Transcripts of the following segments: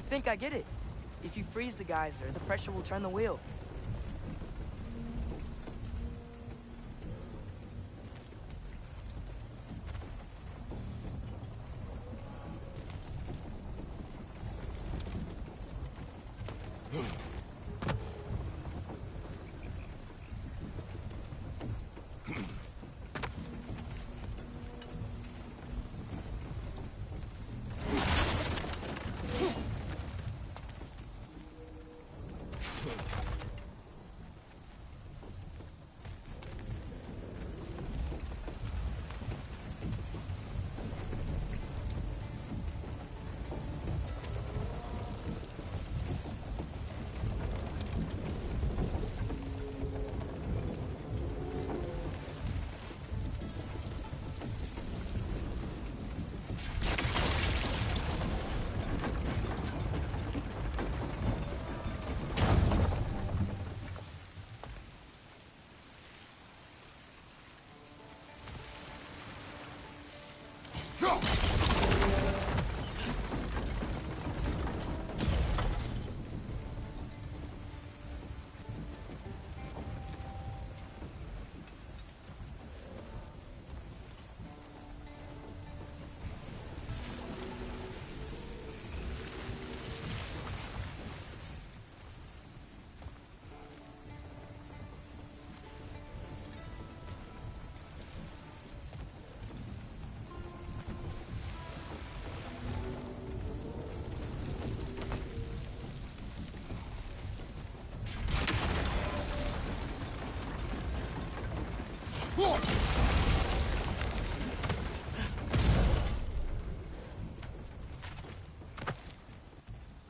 think I get it. If you freeze the geyser, the pressure will turn the wheel.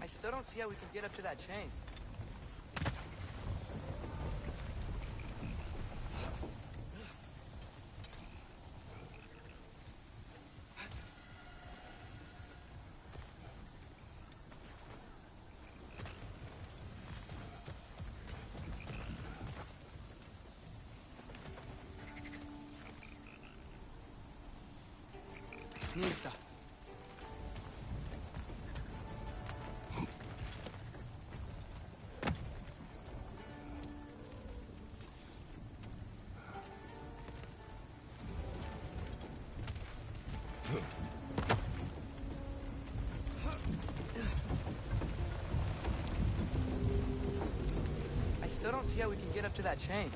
I still don't see how we can get up to that chain. Nista. I still don't see how we can get up to that chain.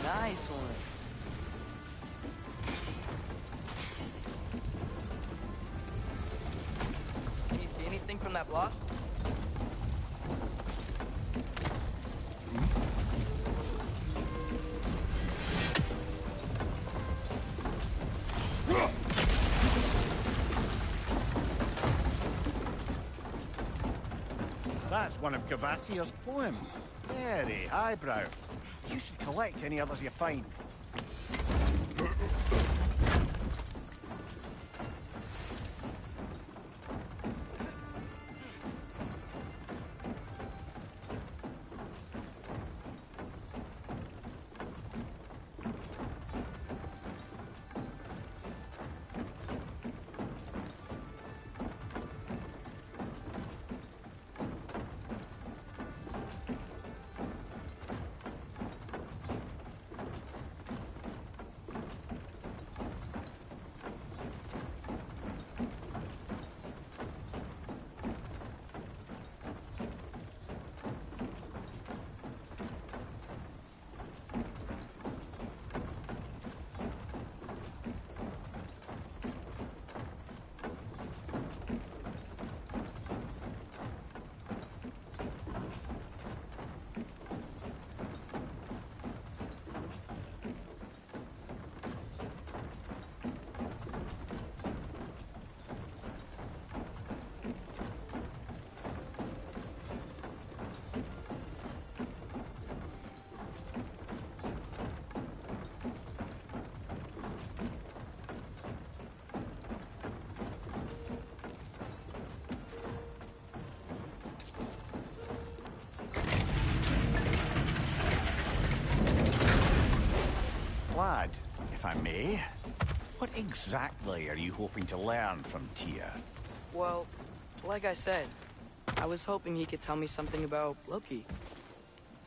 Nice one. Can you see anything from that block? That's one of Cavassier's poems. Very highbrow. You should collect any others you find. Lad, if I may, what exactly are you hoping to learn from Tyr? Well, like I said, I was hoping he could tell me something about Loki.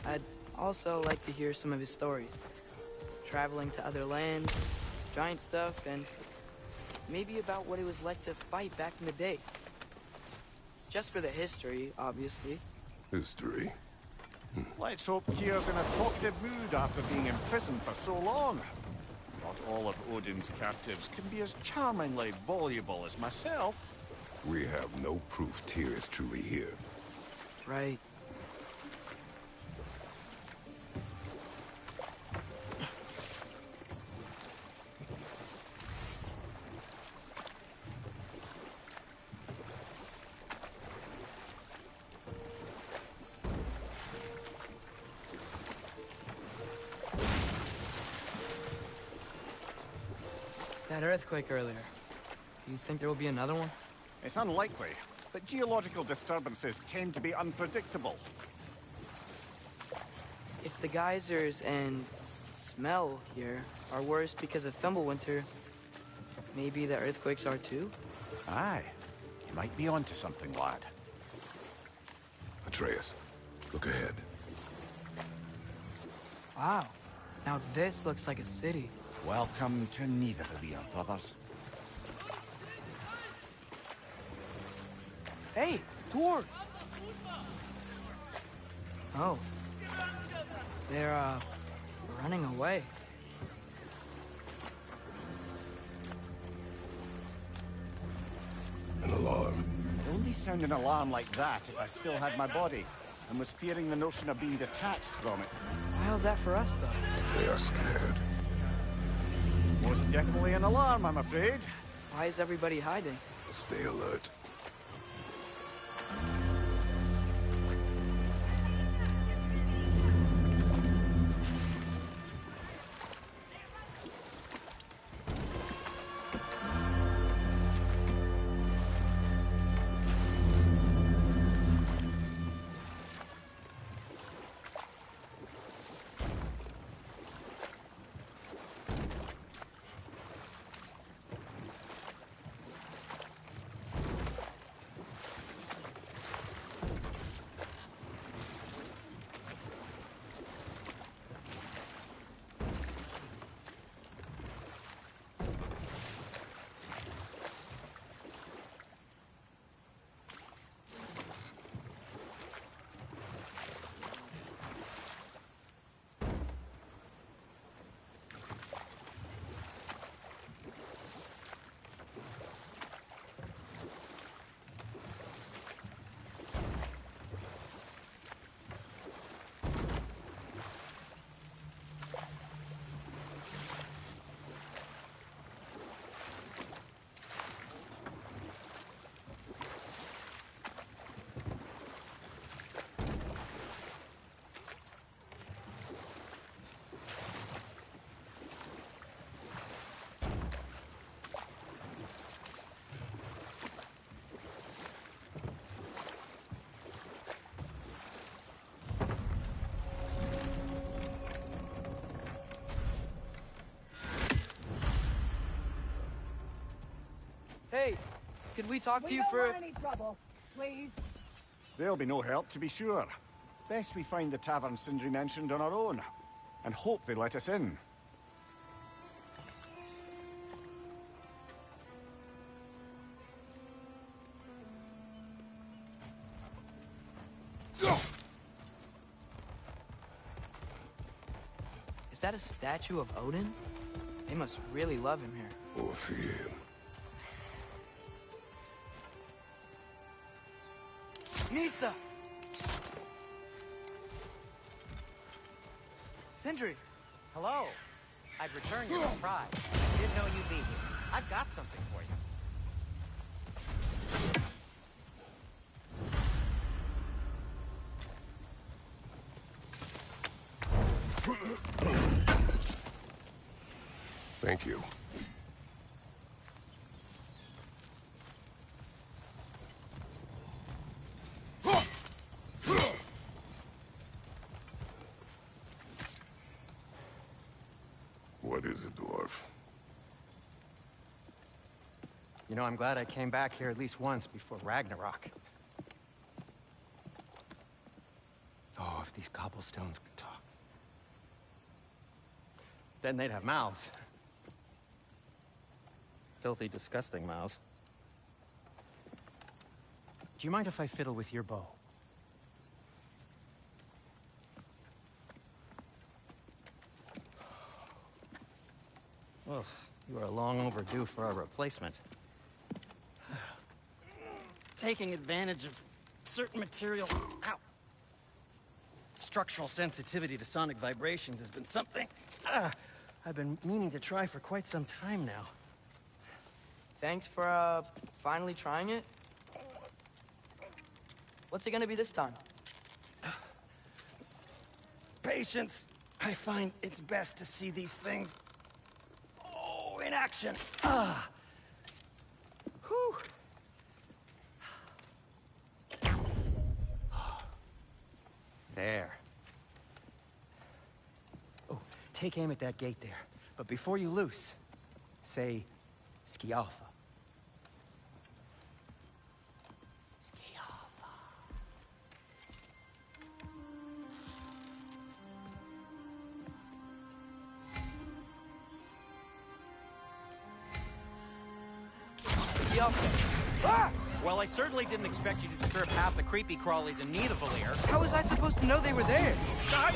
I'd also like to hear some of his stories. Traveling to other lands, giant stuff, and maybe about what it was like to fight back in the day. Just for the history, obviously. History. Let's hope Tyr's in a talkative mood after being imprisoned for so long. Not all of Odin's captives can be as charmingly voluble as myself. We have no proof Tyr is truly here. Right. That earthquake earlier. Do you think there will be another one? It's unlikely, but geological disturbances tend to be unpredictable. If the geysers and smell here are worse because of Fimbulwinter, maybe the earthquakes are too? Aye, you might be onto something, lad. Atreus, look ahead. Wow. Now this looks like a city. Welcome to Nidavellir, brothers. Hey, dwarves! Oh. They're, running away. An alarm. I'd only sound an alarm like that if I still had my body, and was fearing the notion of being detached from it. How's that for us, though? They are scared. Most definitely an alarm, I'm afraid. Why is everybody hiding? Stay alert. could we talk to you don't for... want any trouble, please. There'll be no help, to be sure. Best we find the tavern Sindri mentioned on our own, and hope they let us in. Is that a statue of Odin? They must really love him here. Or fear him. Nista! Sindri! Hello. I'd return your surprise. I didn't know you'd be here. I've got something for you. Thank you. What is it, dwarf? You know, I'm glad I came back here at least once before Ragnarok. Oh, if these cobblestones could talk. Then they'd have mouths. Filthy, disgusting mouths. Do you mind if I fiddle with your bow? Well, you are long overdue for a replacement. Taking advantage of certain material... Ow! Structural sensitivity to sonic vibrations has been something I've been meaning to try for quite some time now. Thanks for, finally trying it. What's it gonna be this time? Patience. I find it's best to see these things... Oh, in action. Whew. There. Oh, take aim at that gate there. But before you loose, say, Skialfa. Skialfa. Yo. Ah! Well, I certainly didn't expect you to disturb half the creepy crawlies in Nidavellir. How was I supposed to know they were there? Behind!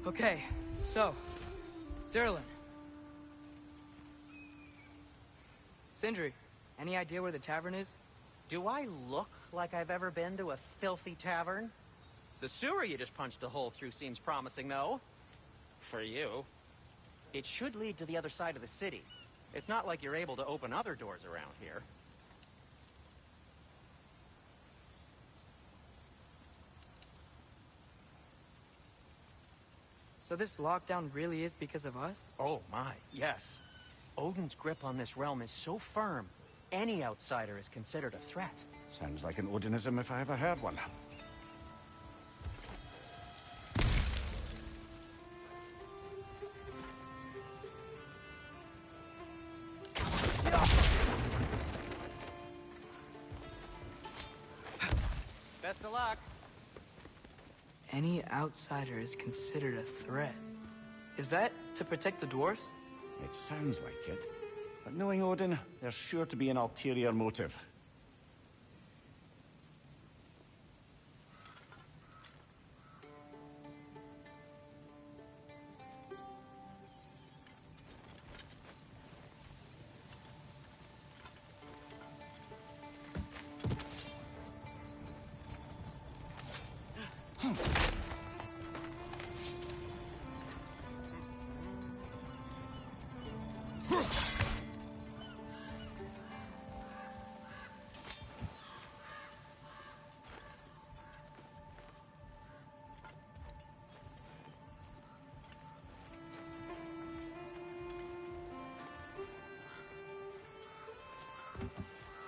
Okay, so, Durlin. Sindri, any idea where the tavern is? Do I look like I've ever been to a filthy tavern? The sewer you just punched a hole through seems promising, though. For you. It should lead to the other side of the city. It's not like you're able to open other doors around here. So this lockdown really is because of us? Oh my, yes. Odin's grip on this realm is so firm, any outsider is considered a threat. Sounds like an Odinism if I ever heard one. Best of luck. Any outsider is considered a threat. Is that to protect the dwarfs? It sounds like it. But knowing Odin, there's sure to be an ulterior motive.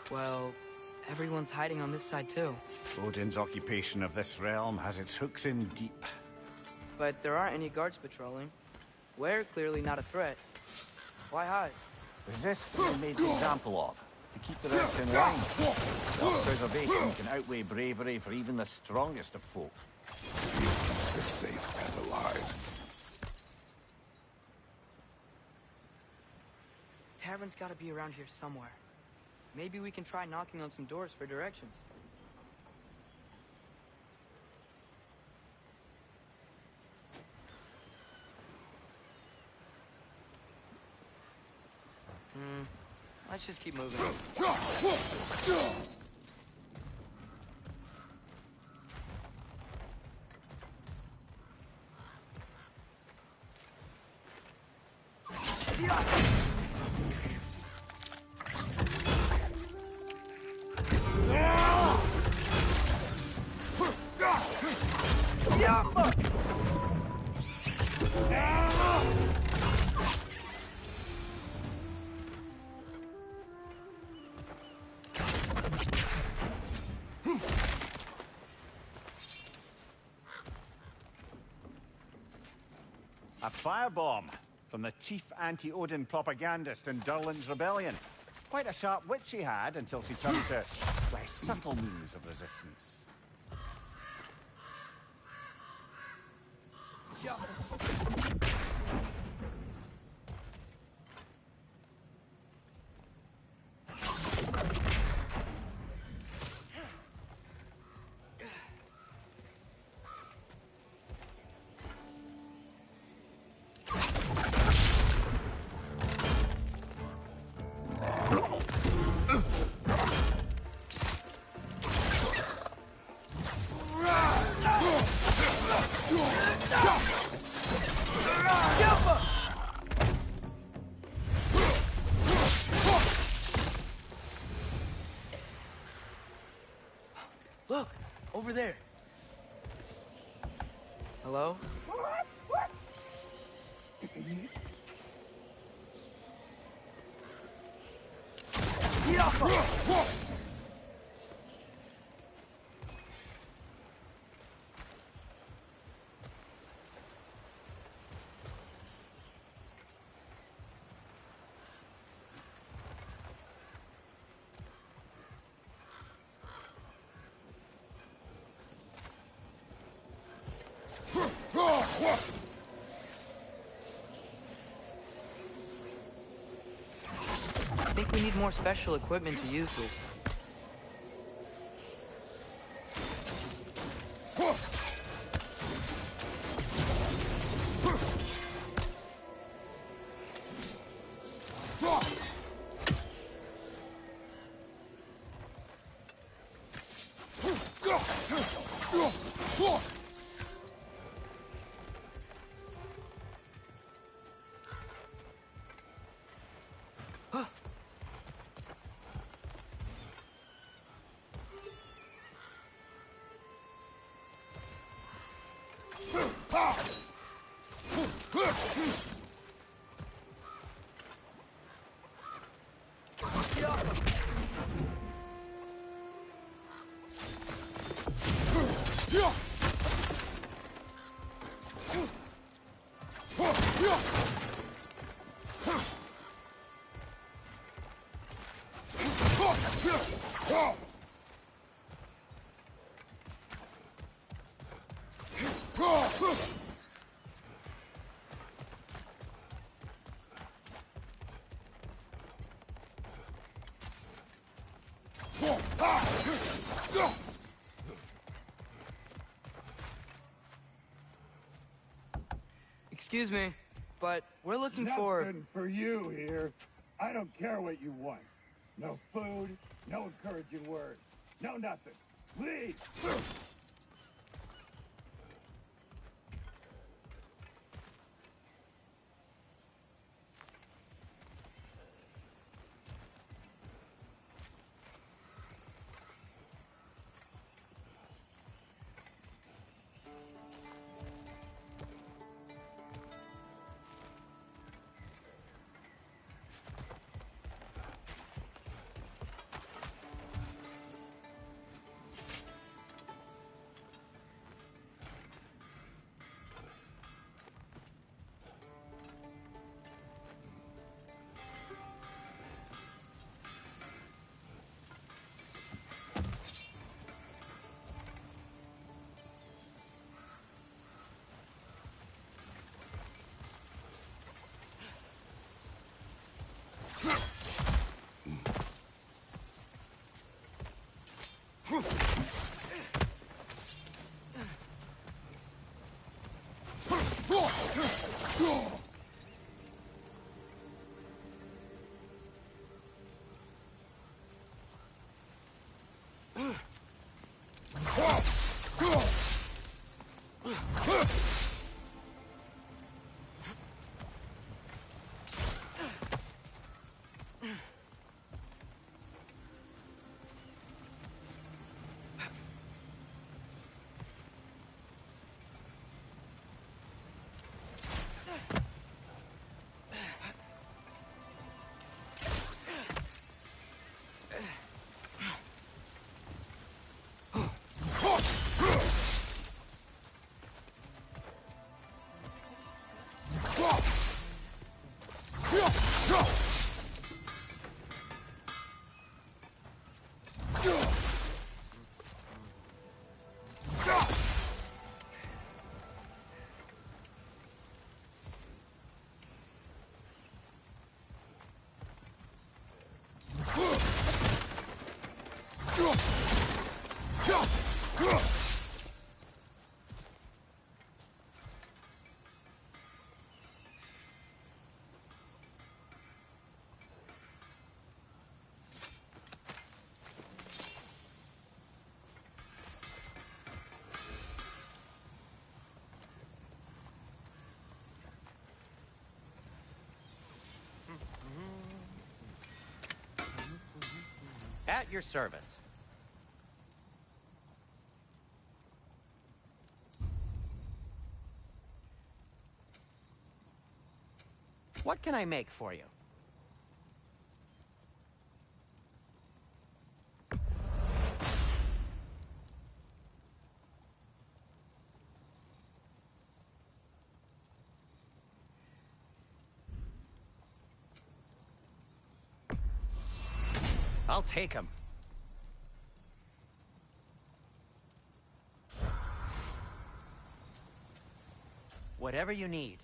Well, everyone's hiding on this side too. Odin's occupation of this realm has its hooks in deep. But there aren't any guards patrolling. We're clearly not a threat. Why hide? Resist being made an example of, to keep the rest in line. Self-preservation can outweigh bravery for even the strongest of folk. They're safe and alive. Tavern's gotta be around here somewhere. Maybe we can try knocking on some doors for directions. Let's just keep moving. A firebomb from the chief anti-Odin propagandist in Durlin's rebellion. Quite a sharp wit she had until she turned to less subtle means of resistance. Look! Over there! Hello? I think we need more special equipment to use this. Excuse me, but we're looking for... Nothing for you here. I don't care what you want. No food, no encouraging words, no nothing. Leave! At your service. What can I make for you? I'll take him. Whatever you need.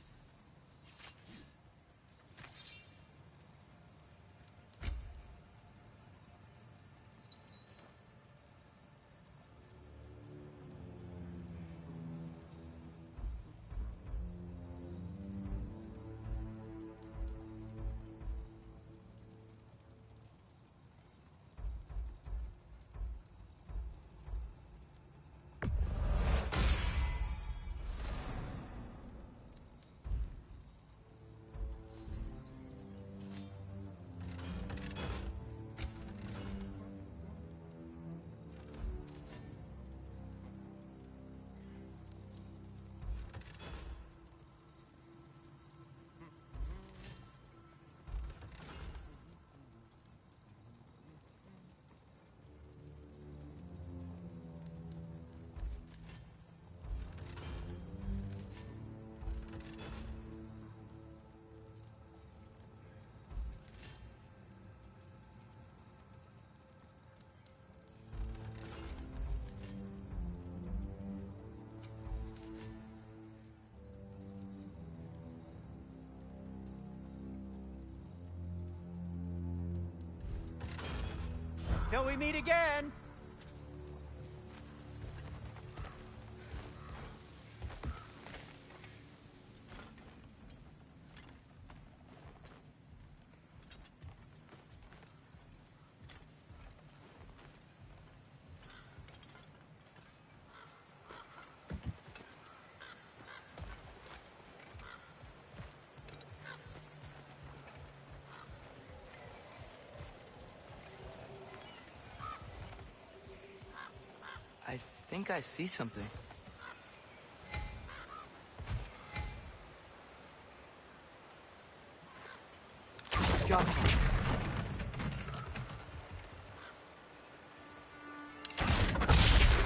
Till we meet again! I think I see something. God.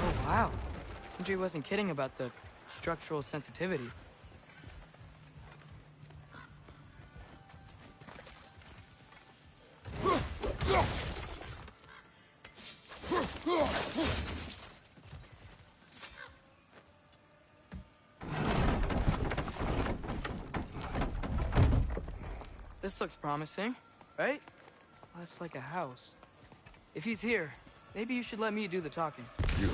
Oh, wow. Sindri wasn't kidding about the structural sensitivity. This looks promising, right? Well, that's like a house. If he's here, Maybe you should let me do the talking. You.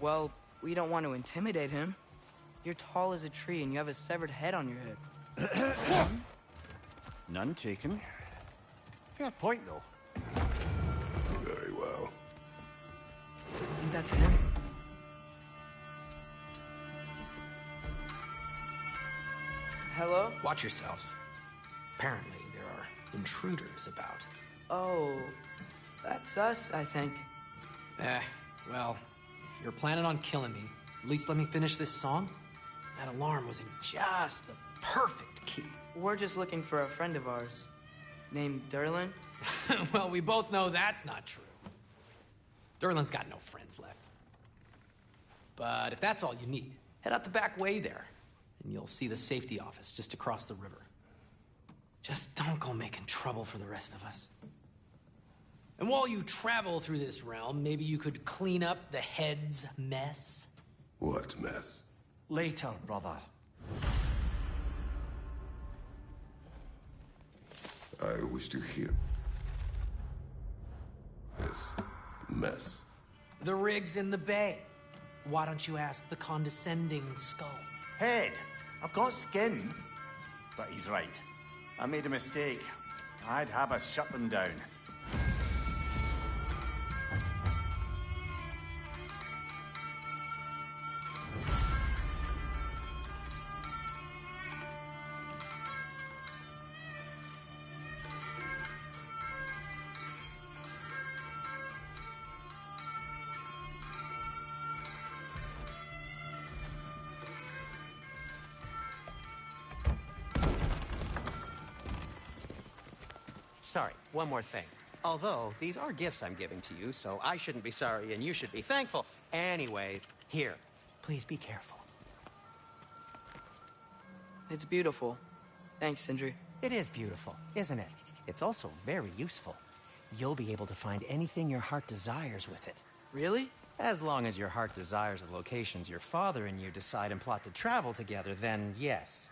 Well, we don't want to intimidate him. You're tall as a tree and you have a severed head on your head. None taken. Fair point, though. Very well. I think that's him. Hello? Watch yourselves. Apparently, there are intruders about. Oh, that's us, I think. Well, if you're planning on killing me, at least let me finish this song. That alarm was in just the perfect key. We're just looking for a friend of ours, named Durlin. Well, we both know that's not true. Durlin's got no friends left. But if that's all you need, head out the back way there, and you'll see the safety office just across the river. Just don't go making trouble for the rest of us. And while you travel through this realm, maybe you could clean up the head's mess? What mess? Later, brother. I wish to hear this mess. The rig's in the bay. Why don't you ask the condescending skull? Head, I've got skin. But he's right. I made a mistake. I'd have us shut them down. Sorry, one more thing. Although, these are gifts I'm giving to you, so I shouldn't be sorry and you should be thankful. Anyways, here, please be careful. It's beautiful. Thanks, Sindri. It is beautiful, isn't it? It's also very useful. You'll be able to find anything your heart desires with it. Really? As long as your heart desires the locations your father and you decide and plot to travel together, then yes.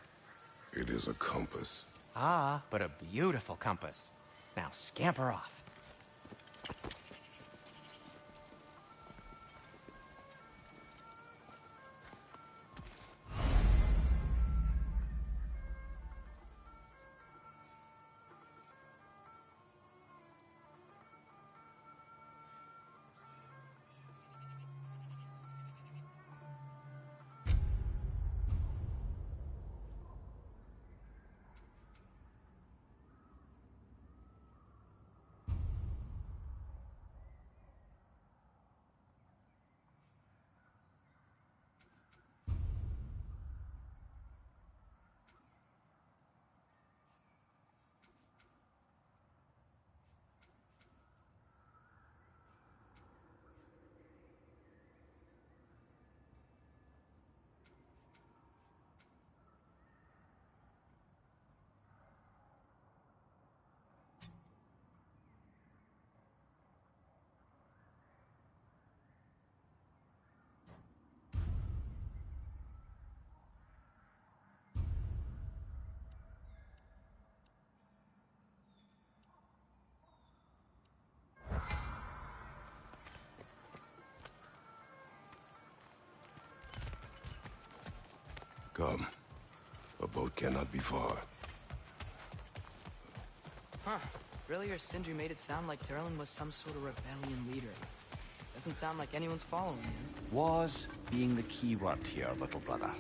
It is a compass. Ah, but a beautiful compass. Now scamper off. Come. A boat cannot be far. Huh. Earlier, Sindri made it sound like Durlin was some sort of rebellion leader. Doesn't sound like anyone's following him. Was being the key word here, little brother.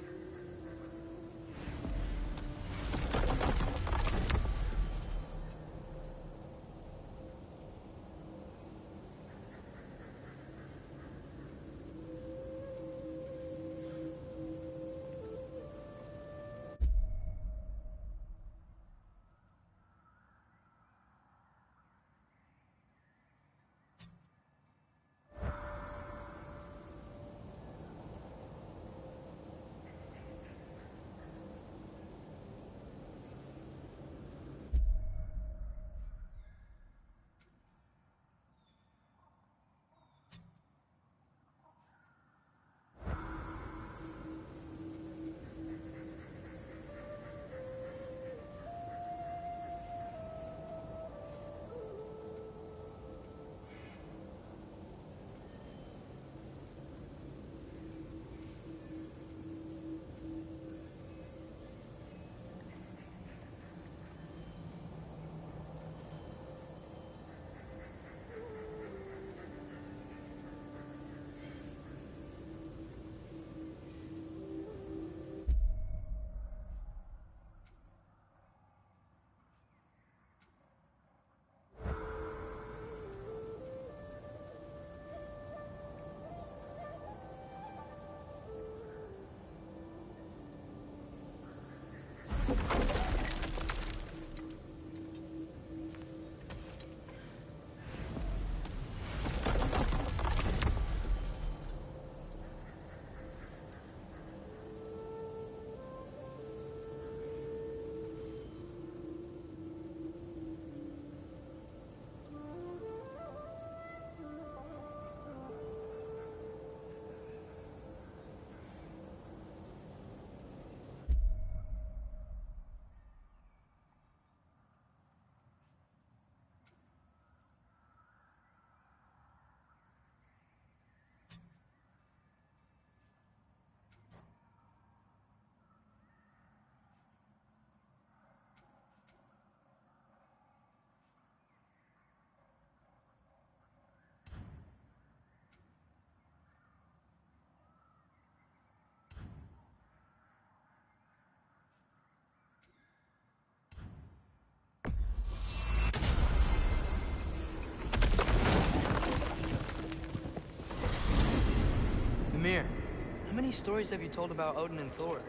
many stories have you told about Odin and Thor?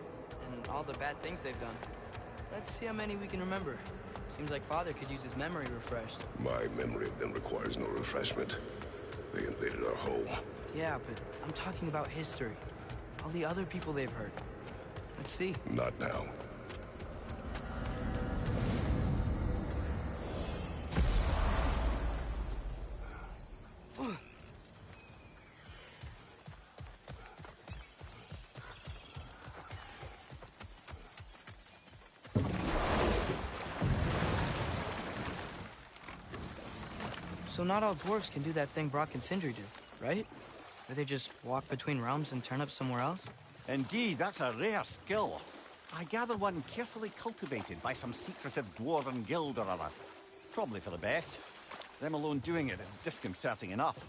And all the bad things they've done? Let's see how many we can remember. Seems like Father could use his memory refreshed. My memory of them requires no refreshment. They invaded our home. Yeah, but I'm talking about history. All the other people they've hurt. Let's see. Not now. So not all dwarves can do that thing Brock and Sindri do, right? Where they just walk between realms and turn up somewhere else? Indeed, that's a rare skill. I gather one carefully cultivated by some secretive dwarven guild or other. Probably for the best. Them alone doing it is disconcerting enough.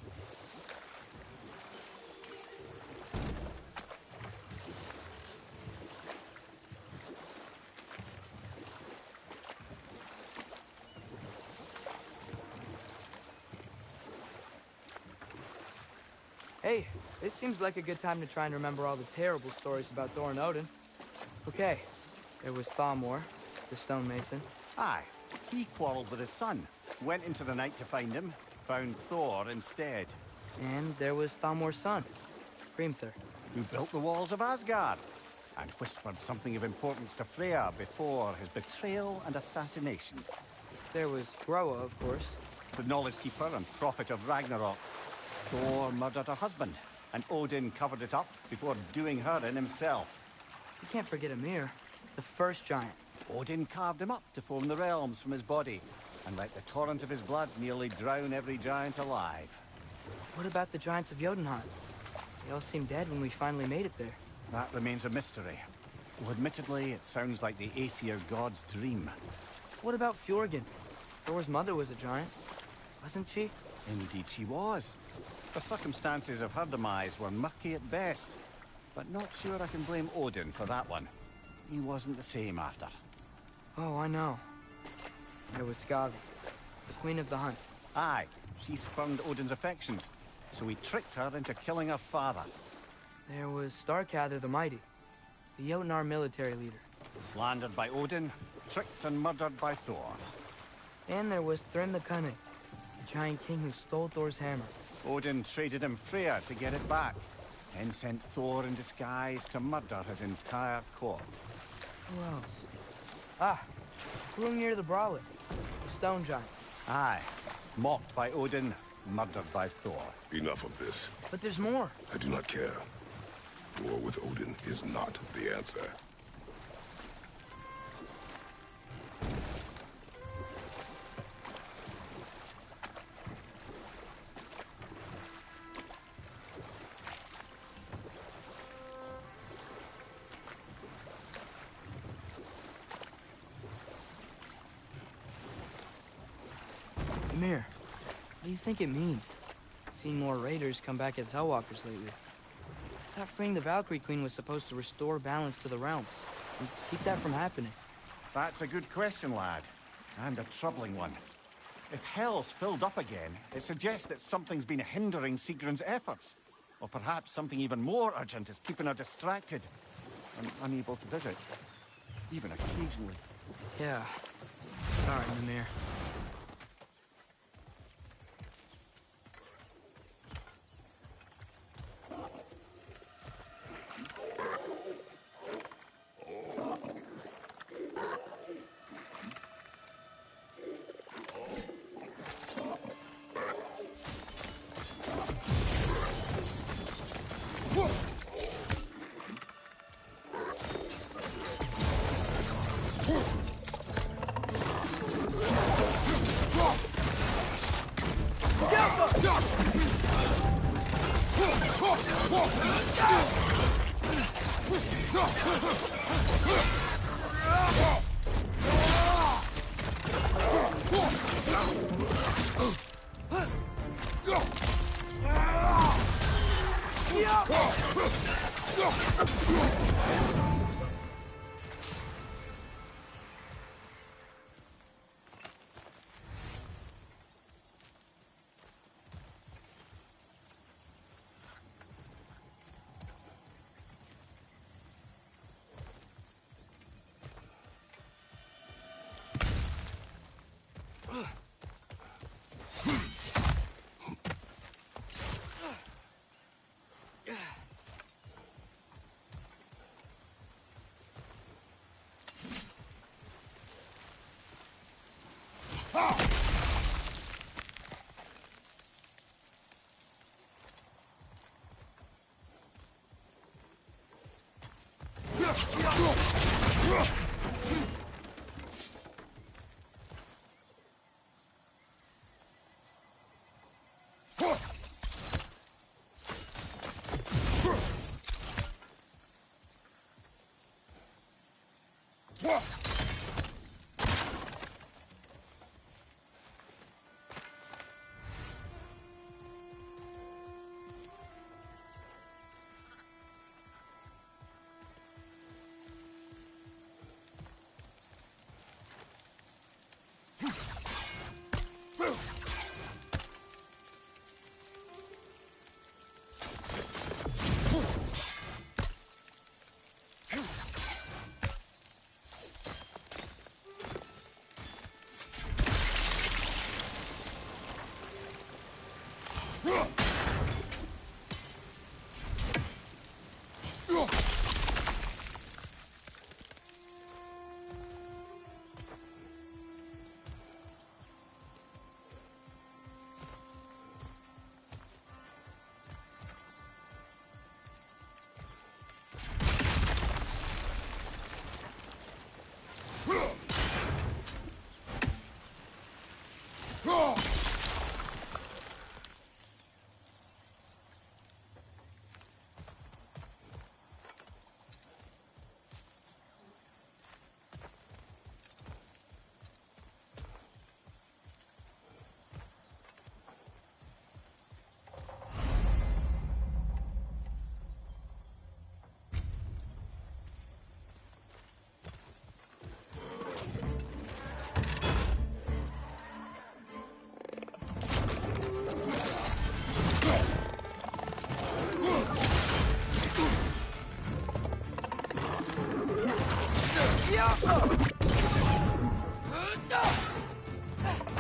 Hey, this seems like a good time to try and remember all the terrible stories about Thor and Odin. Okay, there was Thalmor, the stonemason. Aye, he quarreled with his son, went into the night to find him, found Thor instead. And there was Thalmor's son, Hrimthur. Who built the walls of Asgard, and whispered something of importance to Freya before his betrayal and assassination. There was Groa, of course. The knowledge keeper and prophet of Ragnarok. Thor murdered her husband, and Odin covered it up before doing her in himself. You can't forget Ymir, the first giant. Odin carved him up to form the realms from his body, and let the torrent of his blood nearly drown every giant alive. What about the giants of Jotunheim? They all seemed dead when we finally made it there. That remains a mystery. Though admittedly, it sounds like the Aesir god's dream. What about Fjorgyn? Thor's mother was a giant, wasn't she? Indeed she was. The circumstances of her demise were murky at best, but not sure I can blame Odin for that one. He wasn't the same after. Oh, I know. There was Skavi, the queen of the hunt. Aye, she spurned Odin's affections, so he tricked her into killing her father. There was Starkather the Mighty, the Jotnar military leader. Slandered by Odin, tricked and murdered by Thor. And there was Thrym the Cunning, the giant king who stole Thor's hammer. Odin traded him Freya to get it back, then sent Thor in disguise to murder his entire court. Who else? Ah, Hrungnir the Brawler, the stone giant. Aye, mocked by Odin, murdered by Thor. Enough of this. But there's more. I do not care. War with Odin is not the answer. Ymir, what do you think it means? Seeing more raiders come back as Hellwalkers lately. I thought freeing the Valkyrie Queen was supposed to restore balance to the realms and keep that from happening. That's a good question, lad. And a troubling one. If Hell's filled up again, it suggests that something's been hindering Sigrun's efforts. Or perhaps something even more urgent is keeping her distracted and unable to visit. Even occasionally. Yeah. Sorry, Mimir.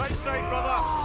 Right side, brother!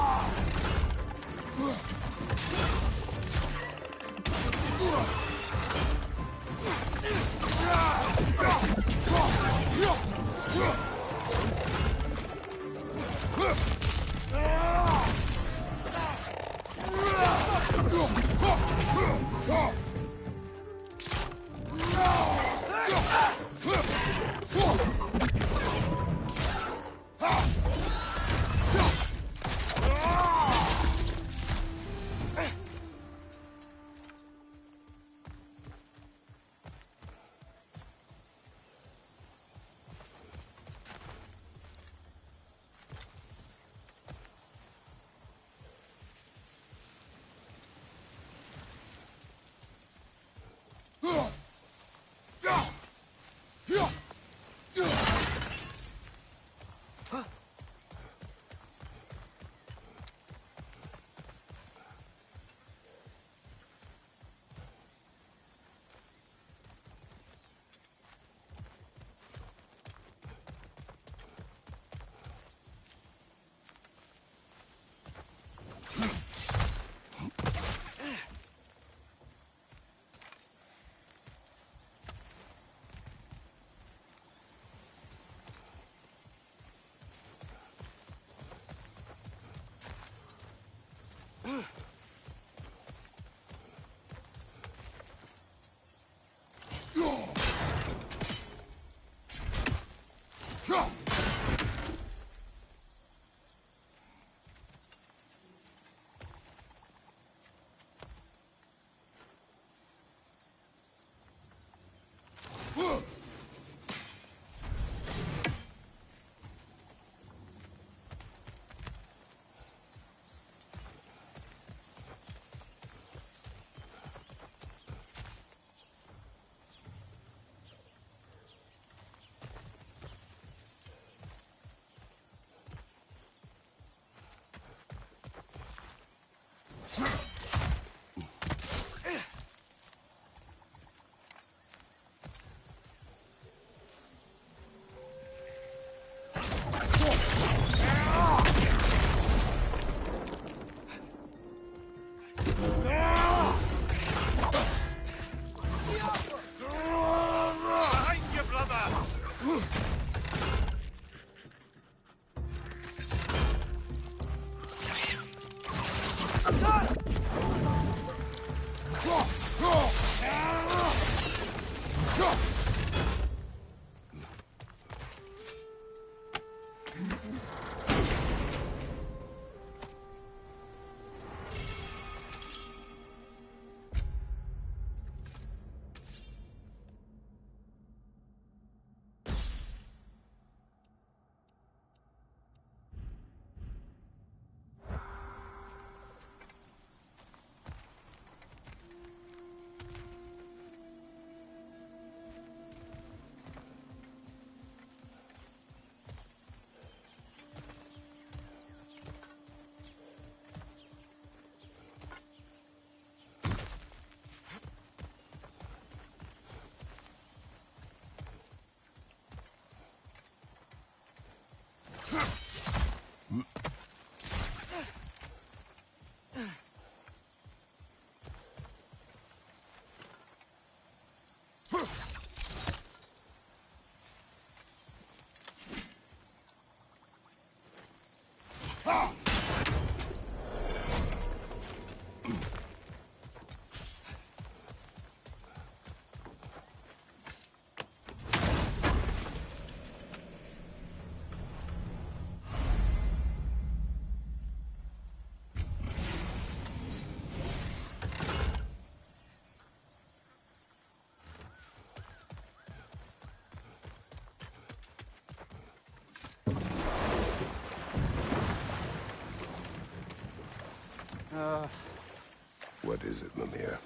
What is it, Mimir?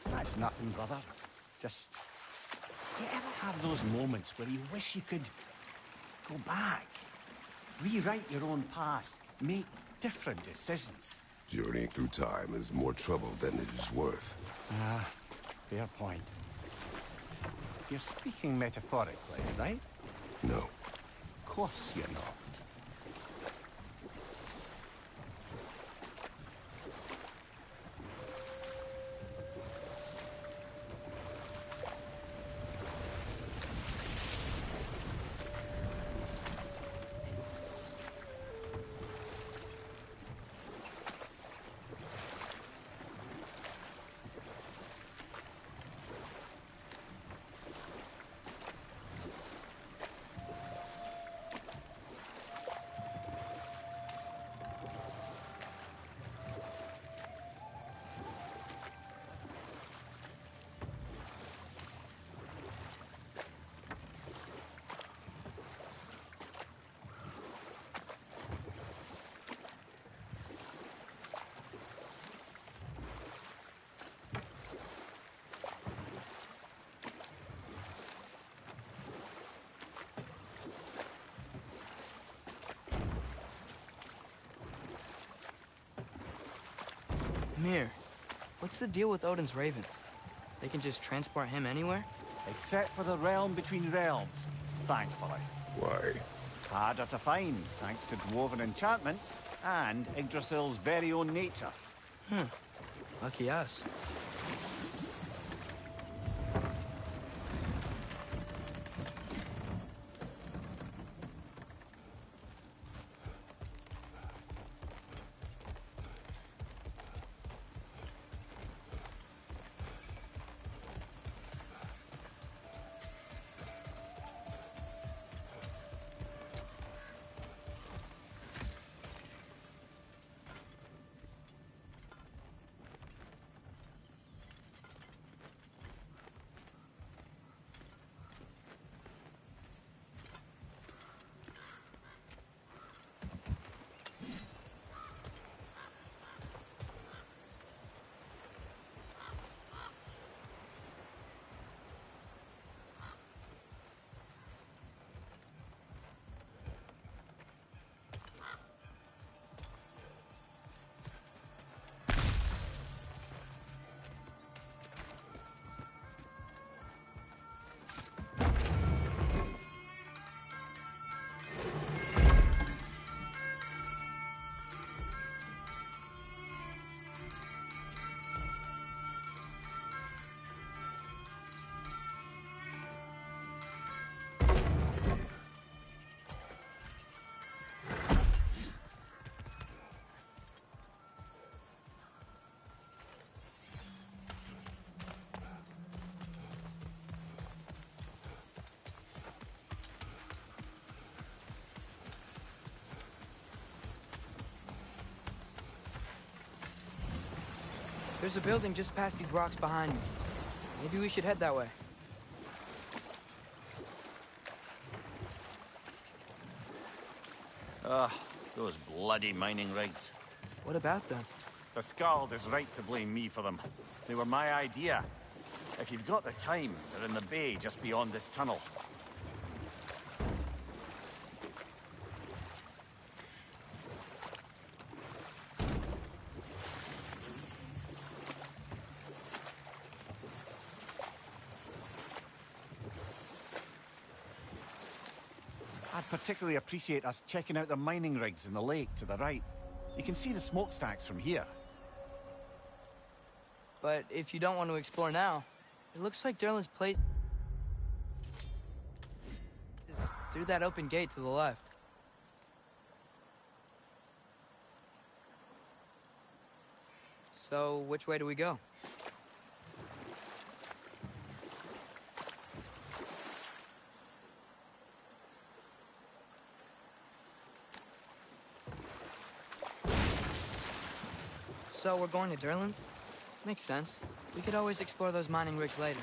That's nothing, brother. Just... You ever have those moments where you wish you could go back? Rewrite your own past. Make different decisions. Journeying through time is more trouble than it is worth. Ah, fair point. You're speaking metaphorically, right? No. Of course you're not. Mir, what's the deal with Odin's ravens? They can just transport him anywhere? Except for the realm between realms, thankfully. Why? Harder to find, thanks to dwarven enchantments and Yggdrasil's very own nature. Lucky us. There's a building just past these rocks behind me. Maybe we should head that way. Those bloody mining rigs. What about them? The Skald is right to blame me for them. They were my idea. If you've got the time, they're in the bay just beyond this tunnel. I'd particularly appreciate us checking out the mining rigs in the lake to the right. You can see the smokestacks from here. But if you don't want to explore now, it looks like Durlin's place is through that open gate to the left. So, which way do we go? So we're going to Durlin's? Makes sense. We could always explore those mining rigs later.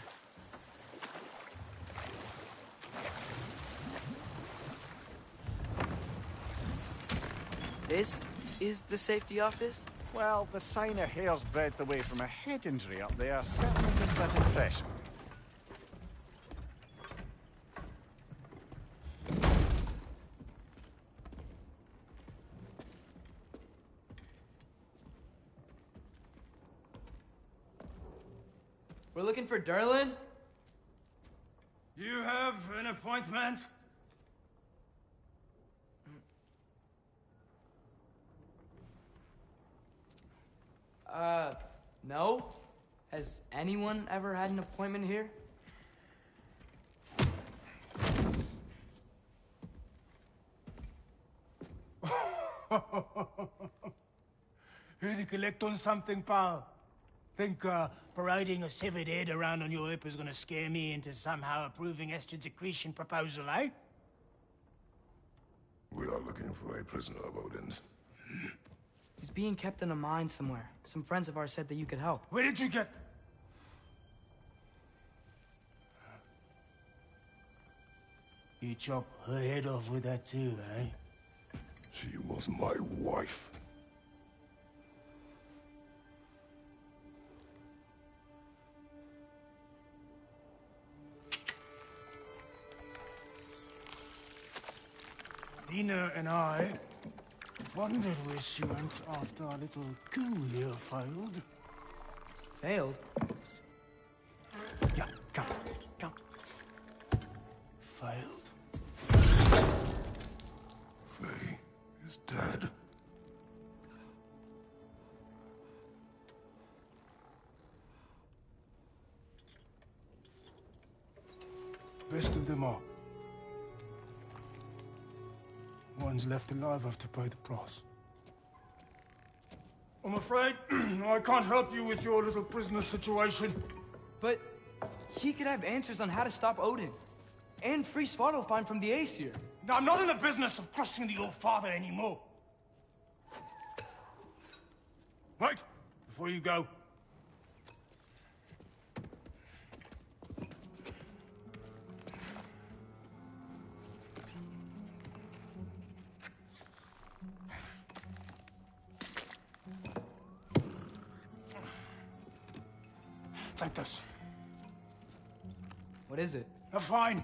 This is the safety office? Well, the sign a hair's breadth away from a head injury up there certainly gives that impression. We're looking for Durlin? You have an appointment? No? Has anyone ever had an appointment here? Here to collect on something, pal? Think, parading a severed head around on your hip is gonna scare me into somehow approving Estrid's accretion proposal, eh? We are looking for a prisoner of Odin's. He's being kept in a mine somewhere. Some friends of ours said that you could help. Where did you get... You chop her head off with that too, eh? She was my wife. Dina and I wondered where she went after our little coup here failed. Failed? Yeah, come, come. Failed. Faye is dead. Best of them are. One's left alive have to pay the price. I'm afraid I can't help you with your little prisoner situation. But he could have answers on how to stop Odin. And free Svartalfheim from the Aesir. Now, I'm not in the business of crossing the old father anymore. Right, before you go. Take this. What is it? A fine.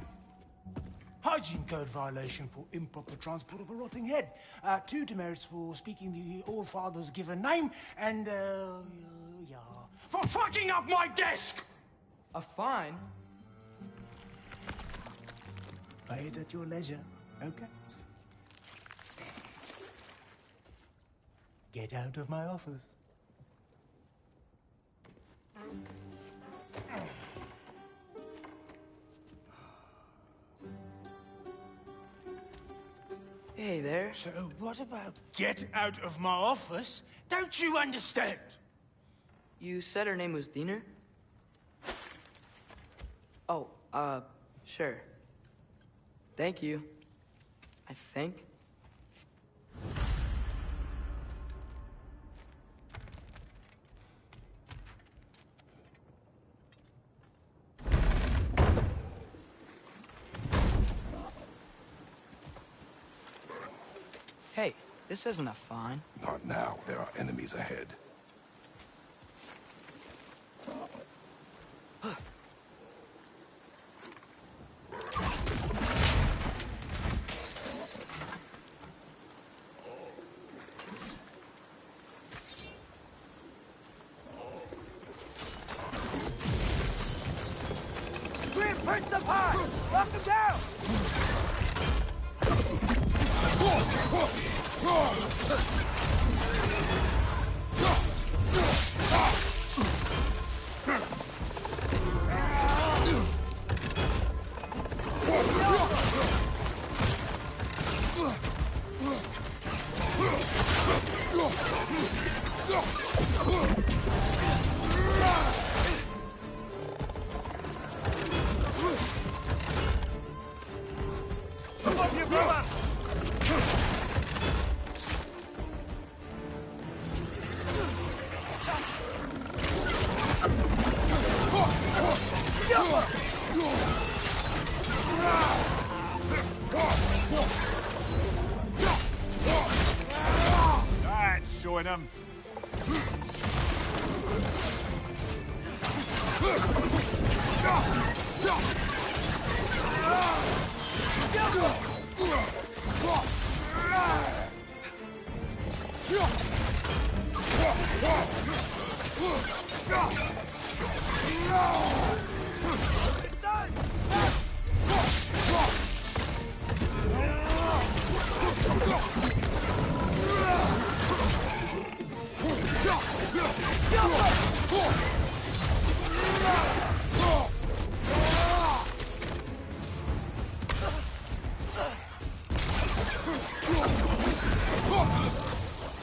Hygiene code violation for improper transport of a rotting head. 2 demerits for speaking the All-Father's given name, and, yeah. For fucking up my desk! A fine? Pay it at your leisure, okay? Get out of my office. Hey there. So what about get out of my office? Don't you understand? You said her name was Diener? Oh, sure. Thank you. I think. Hey, this isn't a fine. Not now. There are enemies ahead. We've pushed the pie! Lock him down! That's showing him.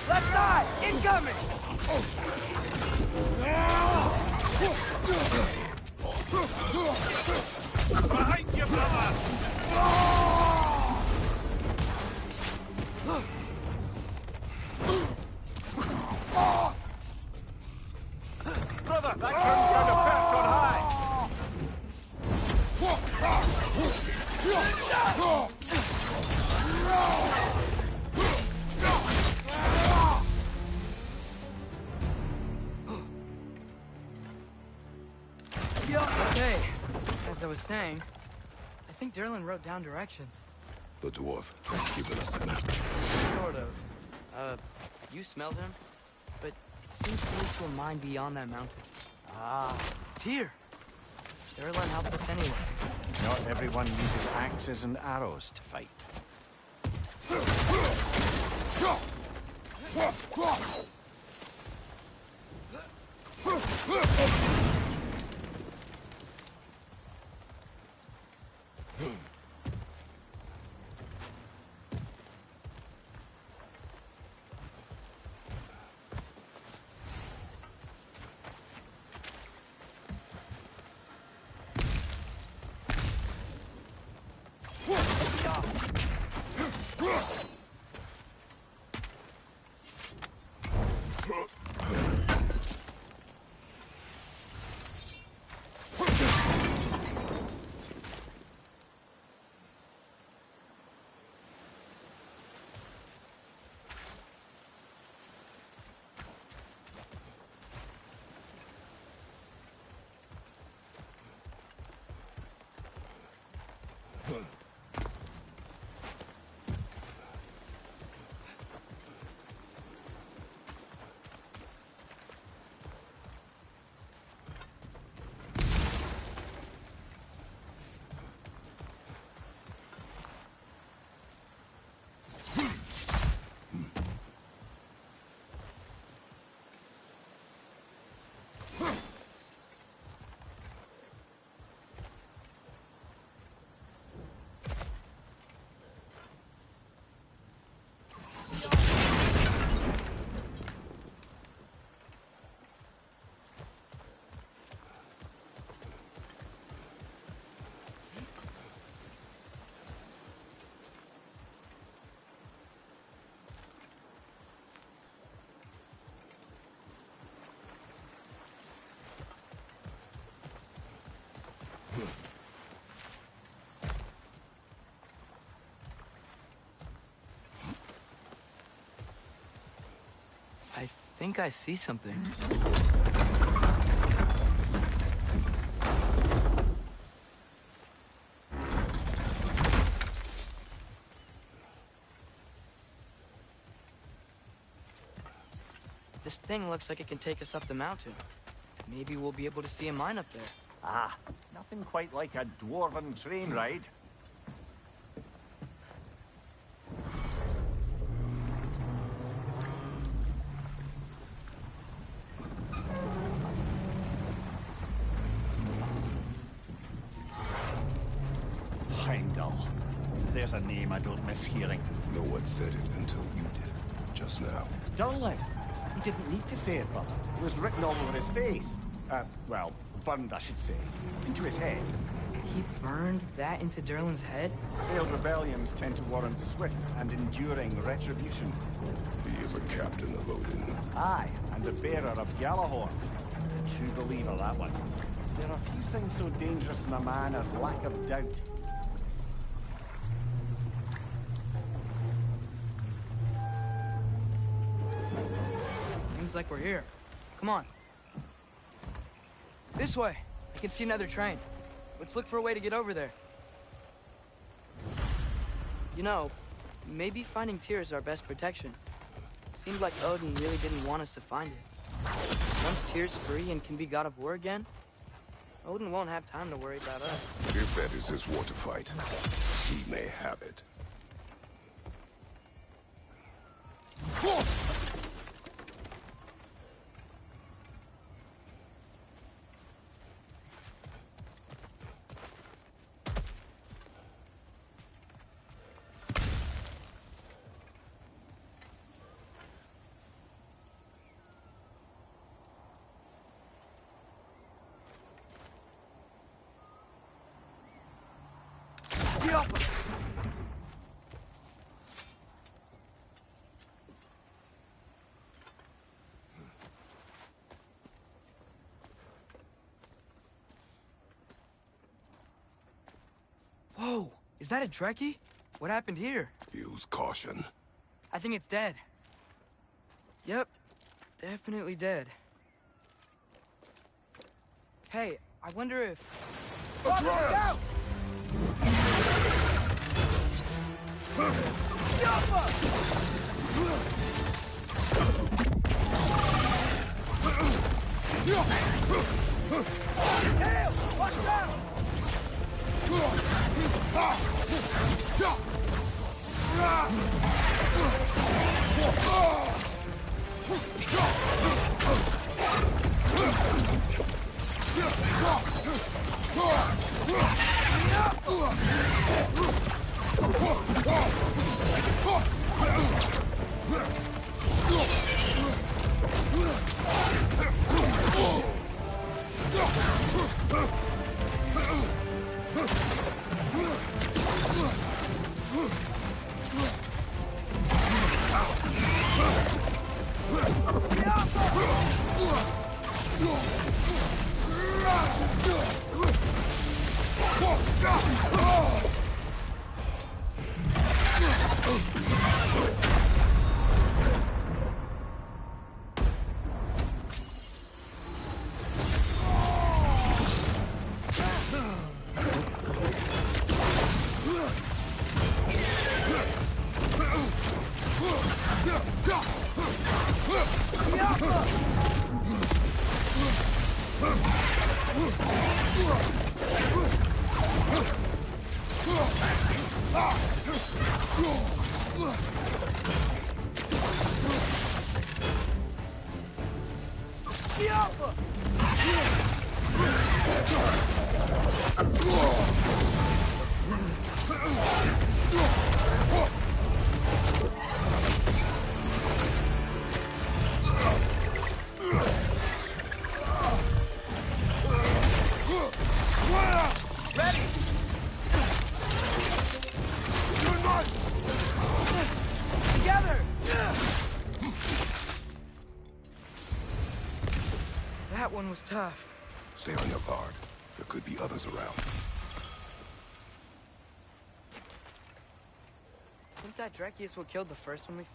Left side! Incoming! Behind you, brother! Brother, that comes down to perch on high! Okay, as I was saying, I think Derlin wrote down directions. The dwarf has given us a map. Sort of. You smelled him, but it seems to lead to a mine beyond that mountain. Ah, Tyr! Derlin helped us anyway. Not everyone uses axes and arrows to fight. I think I see something. This thing looks like it can take us up the mountain. Maybe we'll be able to see a mine up there. Ah, nothing quite like a dwarven train ride. Heimdall. There's a name I don't miss hearing. No one said it until you did, just now. Durlin. He didn't need to say it, brother. It was written all over his face. Well, burned, I should say. Into his head. He burned that into Derlin's head? Failed rebellions tend to warrant swift and enduring retribution. He is a captain of Odin. Aye, and the bearer of Gjallarhorn. A true believer, that one. There are few things so dangerous in a man as lack of doubt. Seems like we're here. Come on. This way. I can see another train. Let's look for a way to get over there. You know, maybe finding Tyr is our best protection. Seems like Odin really didn't want us to find it. Once Tyr's free and can be God of War again, Odin won't have time to worry about us. If that is his war to fight, he may have it. Whoa! Is that a Trekkie? What happened here? Use caution. I think it's dead. Yep. Definitely dead. Hey, I wonder if... Atreus! Watch out! That one was tough. Stay on your guard. There could be others around. Think that Drekki is what killed the first one we...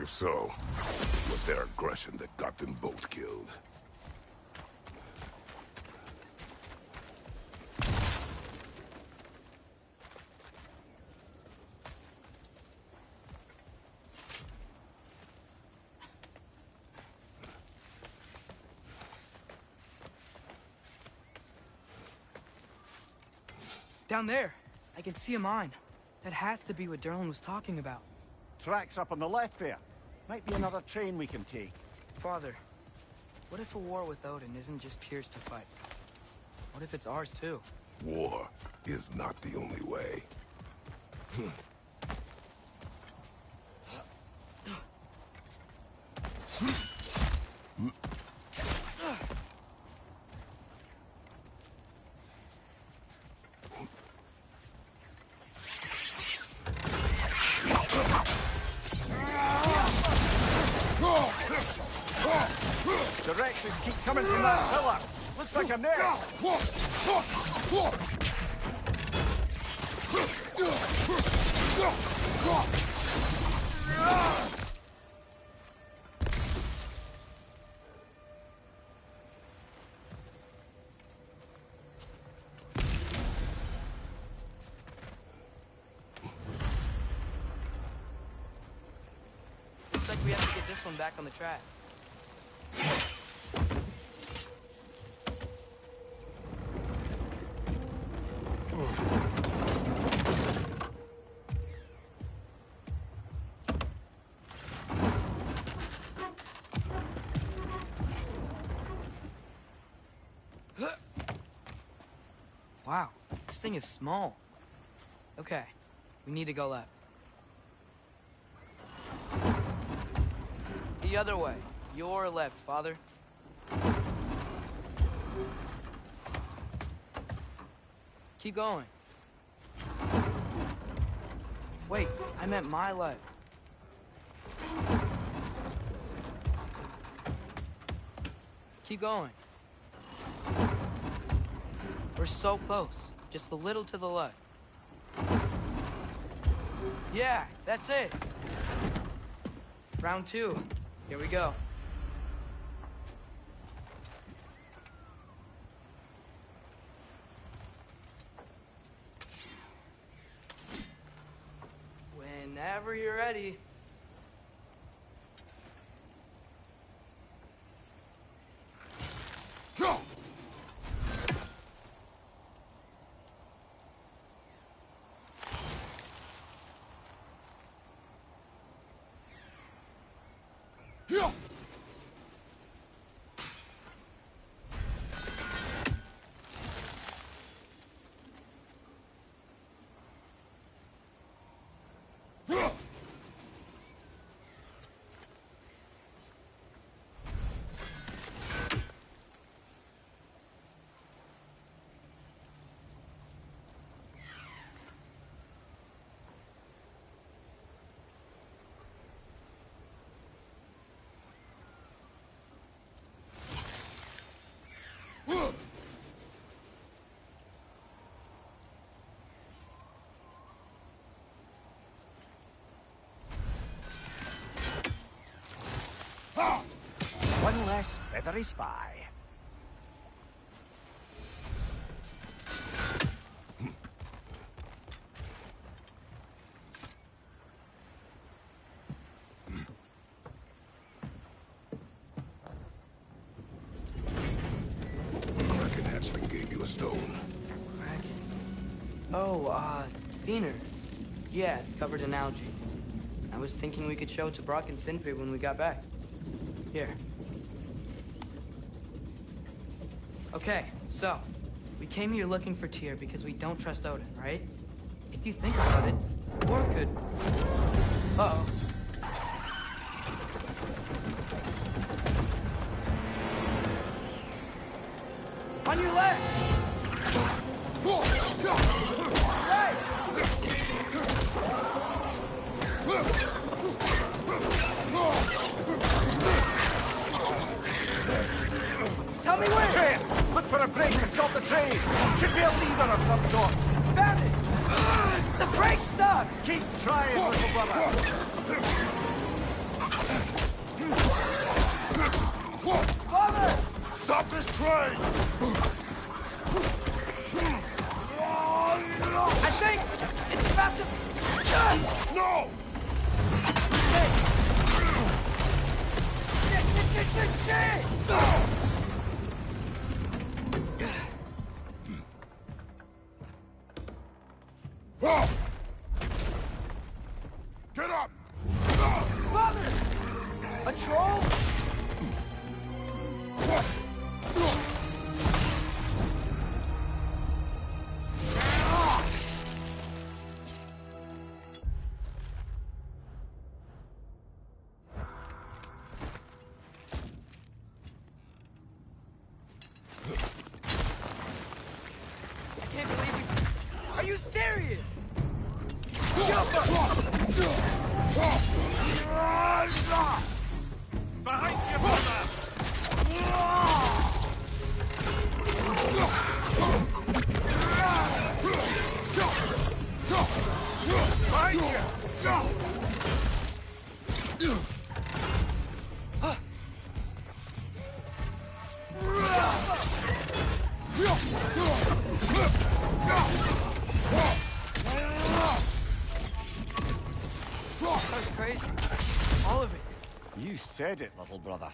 If so, was their aggression that got them both killed? Down there, I can see a mine. That has to be what Durlin was talking about. Tracks up on the left there. Might be another train we can take. Father, what if a war with Odin isn't just Tyr's to fight? What if it's ours too? War is not the only way. Directions keep coming from that pillar. Looks like a nest. Looks like we have to get this one back on the track. Wow, this thing is small. Okay, we need to go left. The other way. Your left, Father. Keep going. Wait, I meant my left. Keep going. We're so close. Just a little to the left. Yeah, that's it. Round 2. Here we go. Whenever you're ready. Go! Yeah! One less feathery spy. Kraken hatchling gave you a stone. Kraken. Oh, Thinner. Yeah, covered in algae. I was thinking we could show it to Brock and Sindri when we got back. Here. Okay, so, we came here looking for Tyr because we don't trust Odin, right? If you think about it, Thor could... Uh-oh. On your left! Right! Tell me where! Atreus, look for a break to stop the train. Should be a lever of some sort. Found it! The brake's stuck! Keep trying, little brother. Father! Stop this train! I think it's about to... No! Shit! Get up! Father! A troll? I can't believe we... Are you serious? That was crazy. All of it. You said it, little brother.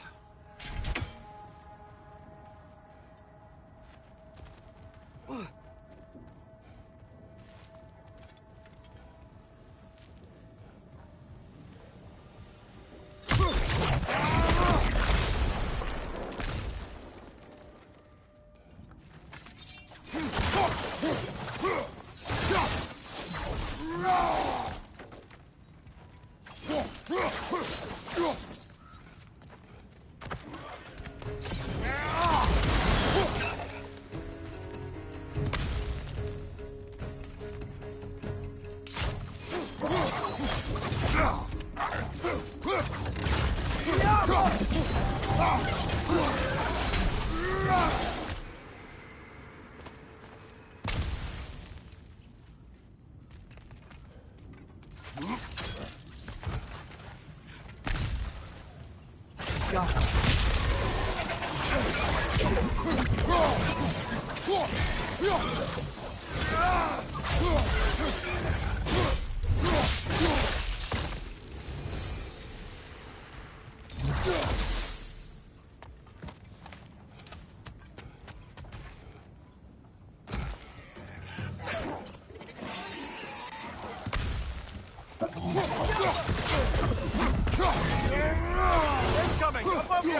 Incoming! Above you!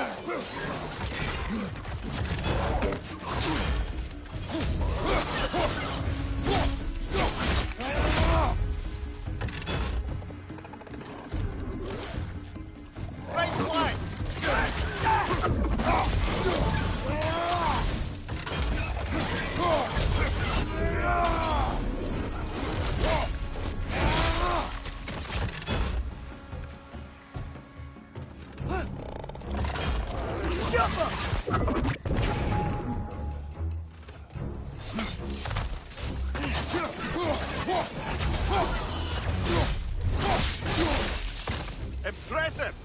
Right flank! Impressive!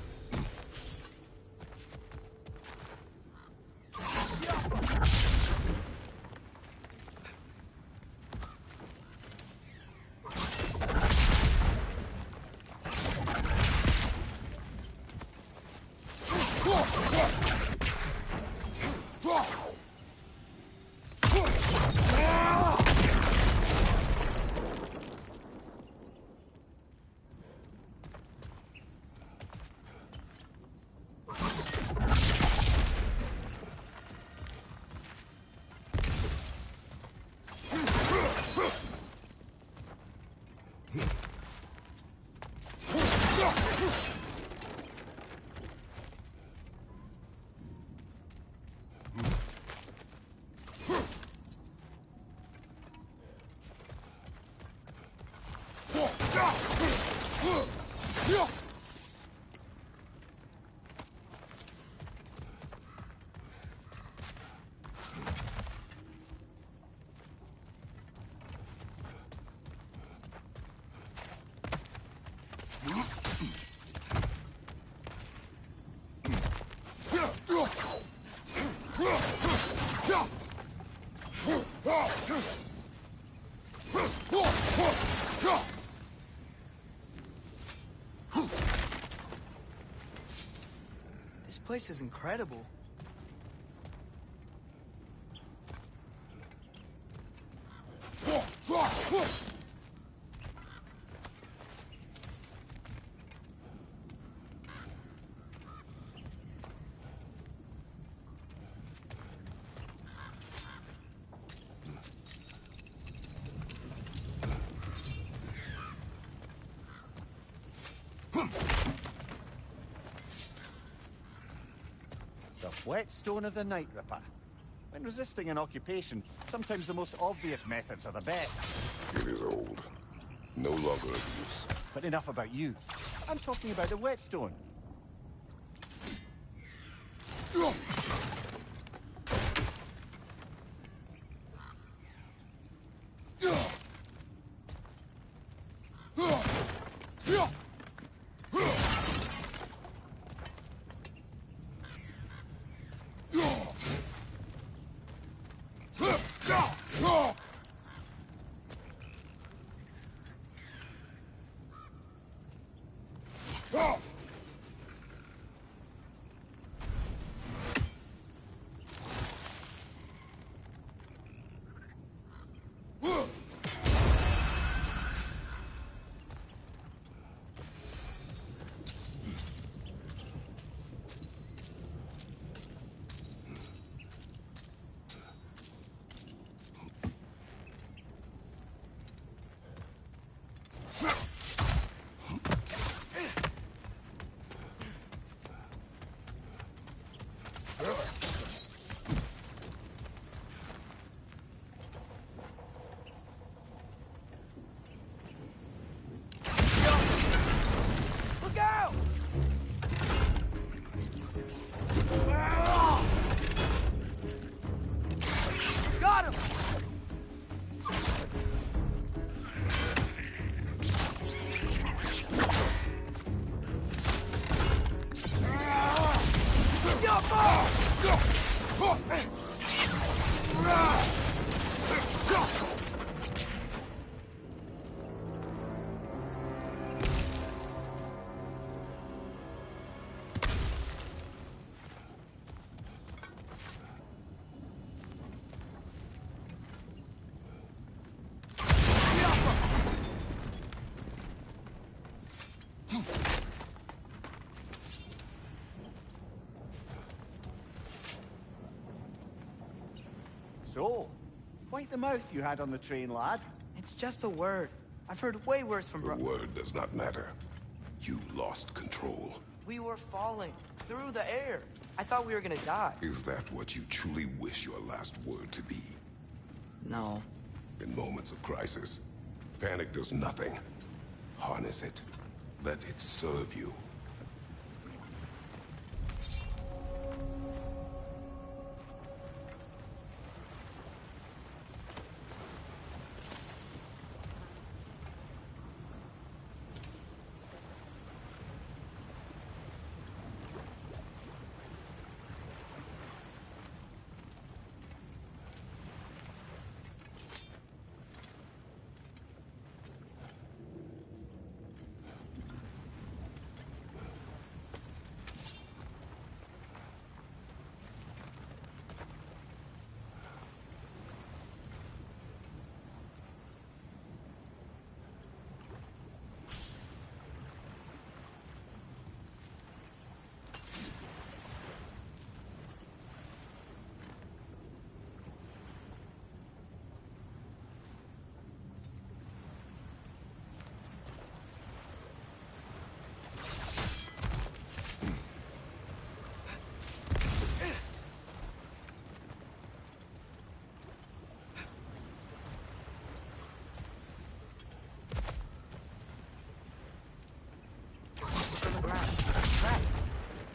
This place is incredible. The whetstone of the Night Ripper. When resisting an occupation, sometimes the most obvious methods are the best. It is old. No longer of use. But enough about you. I'm talking about the whetstone. So, quite the mouth you had on the train, lad. It's just a word. I've heard way worse from The word does not matter. You lost control. We were falling through the air. I thought we were gonna die. Is that what you truly wish your last word to be? No. In moments of crisis, panic does nothing. Harness it. Let it serve you.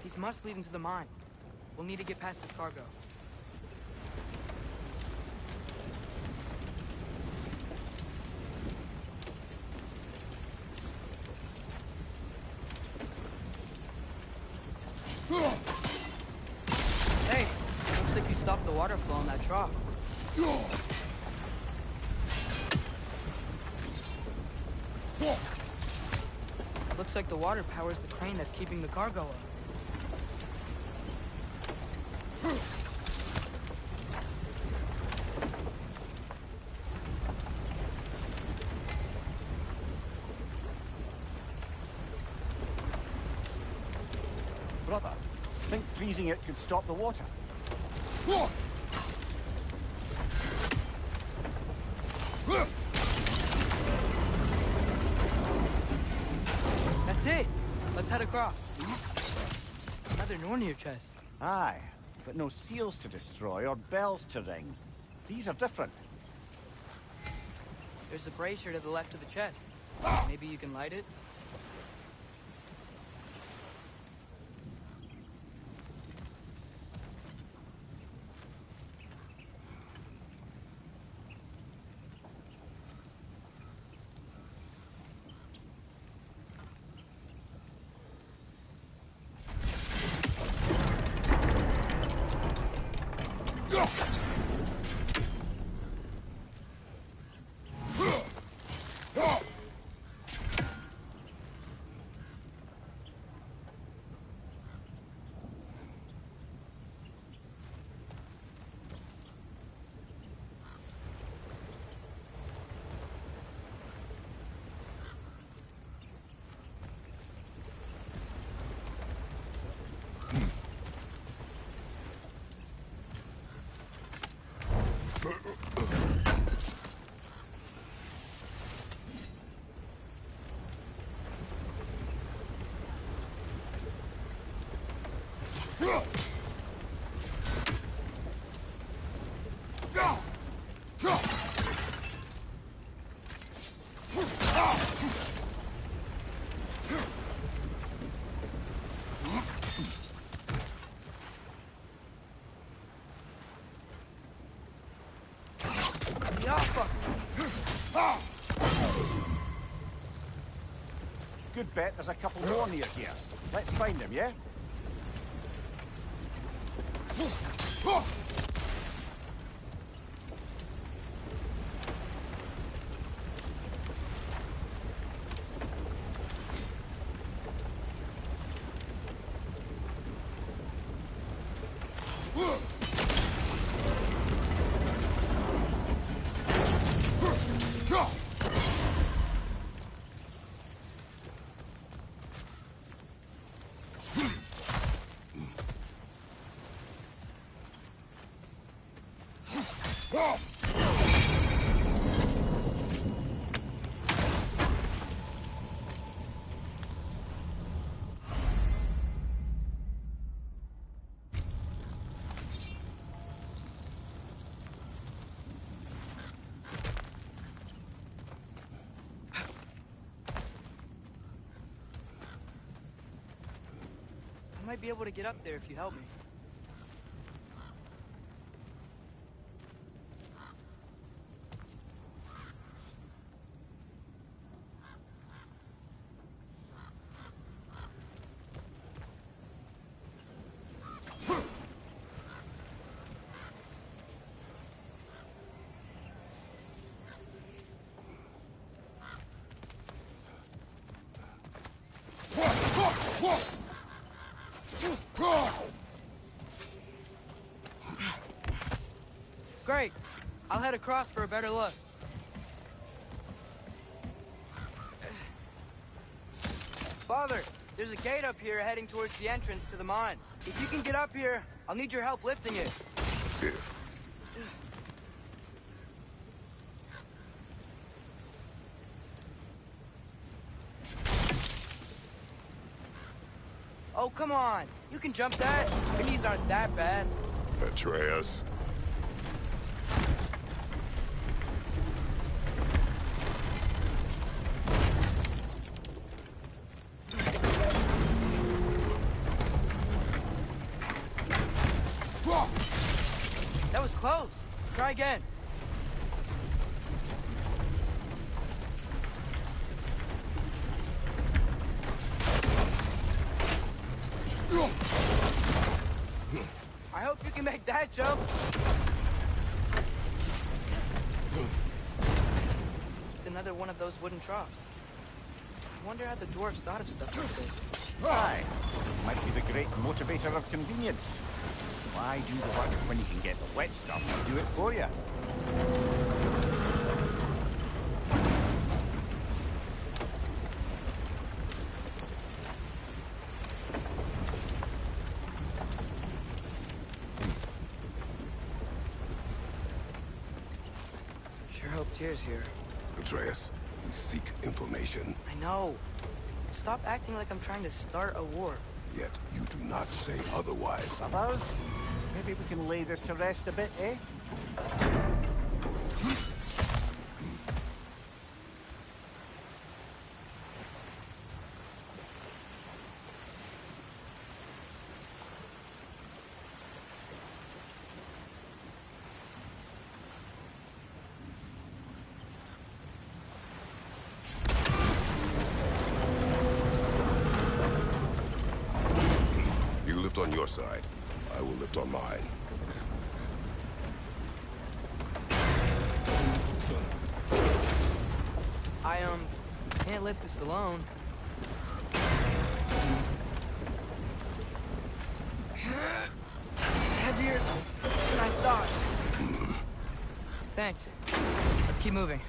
These must lead into the mine. We'll need to get past this cargo. Hey, looks like you stopped the water flow in that trough. Looks like the water powers the crane that's keeping the cargo up. Brother, think freezing it could stop the water? That's it! Let's head across. Another Nornir chest. Aye, but no seals to destroy or bells to ring. These are different. There's a brazier to the left of the chest. Maybe you can light it? Good bet there's a couple more near here. Let's find them, yeah? I might be able to get up there if you help me. Great. I'll head across for a better look. Father, there's a gate up here heading towards the entrance to the mine. If you can get up here, I'll need your help lifting it. Oh, come on. You can jump that. My knees aren't that bad. Atreus. That was close. Try again. I hope you can make that jump. It's another one of those wooden troughs. I wonder how the dwarves thought of stuff like this. Aye. Might be the great motivator of convenience. Why do the work when you can get the wet stuff and do it for you? Sure hope Tyr's here. Atreus, we seek information. I know. Stop acting like I'm trying to start a war. Yet you do not say otherwise. Brothers, maybe we can lay this to rest a bit, eh? You lift on your side. I will lift on mine. I, can't lift this alone. Heavier than I thought. Thanks. Let's keep moving.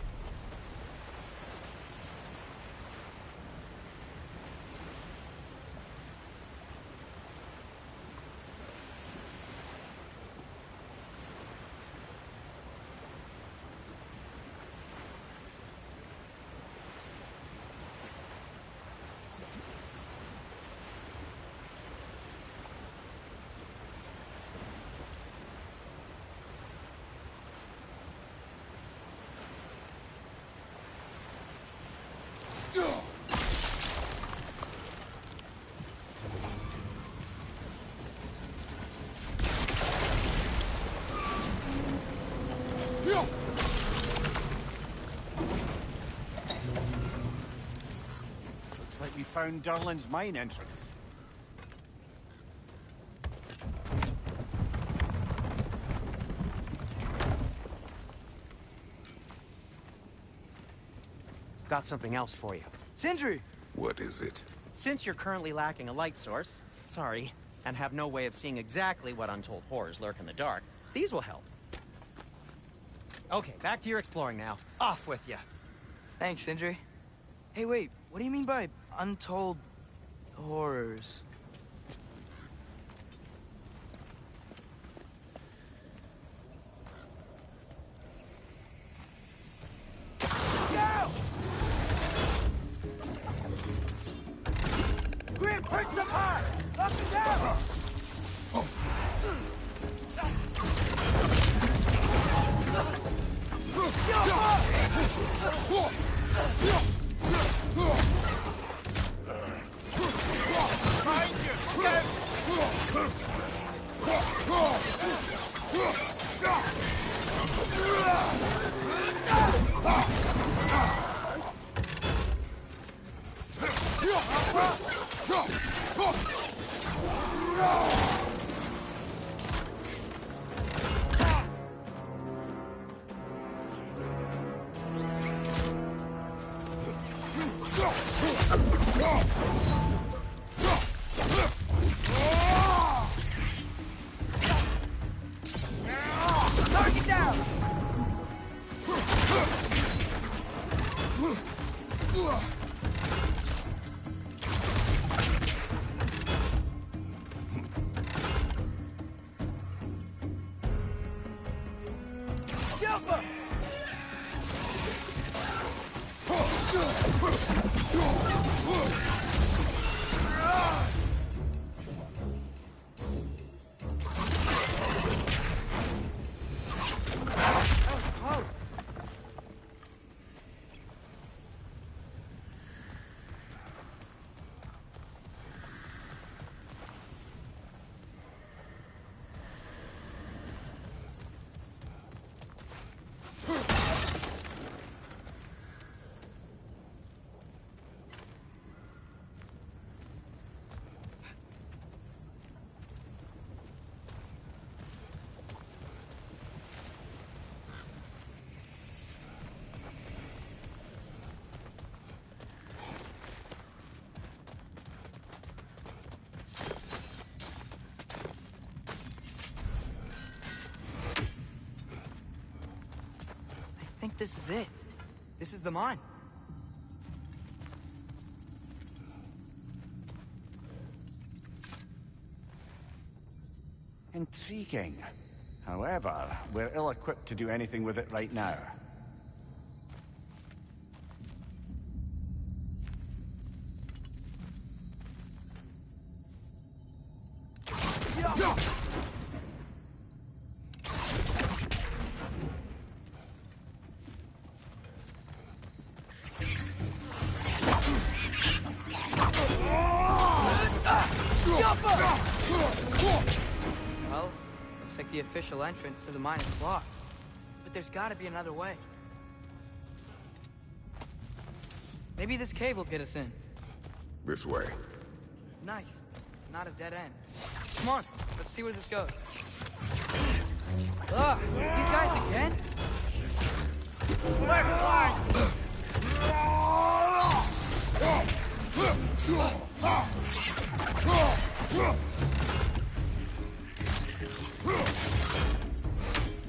Looks like we found Durlin's mine entrance. got something else for you. Sindri! What is it? Since you're currently lacking a light source, sorry, and have no way of seeing exactly what untold horrors lurk in the dark, these will help. Okay, back to your exploring now. Off with you. Thanks, Sindri. Hey, wait, what do you mean by untold horrors? Go! Grim, perch up high! Up and down! Target down! Jump up! I think this is it. This is the mine. Intriguing. However, we're ill-equipped to do anything with it right now. Well, looks like the official entrance to the mine is blocked. But there's gotta be another way. Maybe this cave will get us in. This way. Nice. Not a dead end. Come on, let's see where this goes. Ugh, these guys again? Left flank!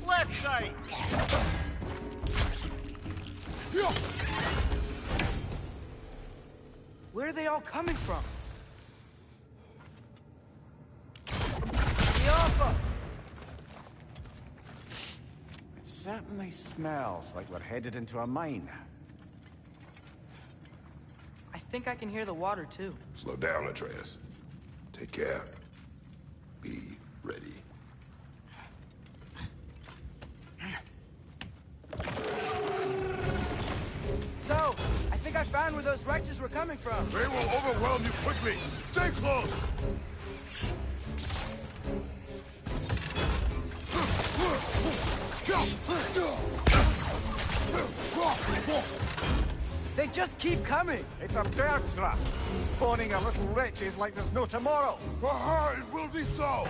Left side! Where are they all coming from? It certainly smells like we're headed into a mine. I think I can hear the water too. Slow down, Atreus. Take care. Be ready. So, I think I found where those wretches were coming from. They will overwhelm you quickly. Stay close. They just keep coming. It's a bird trap, spawning our little wretches like there's no tomorrow. For her, it will be so.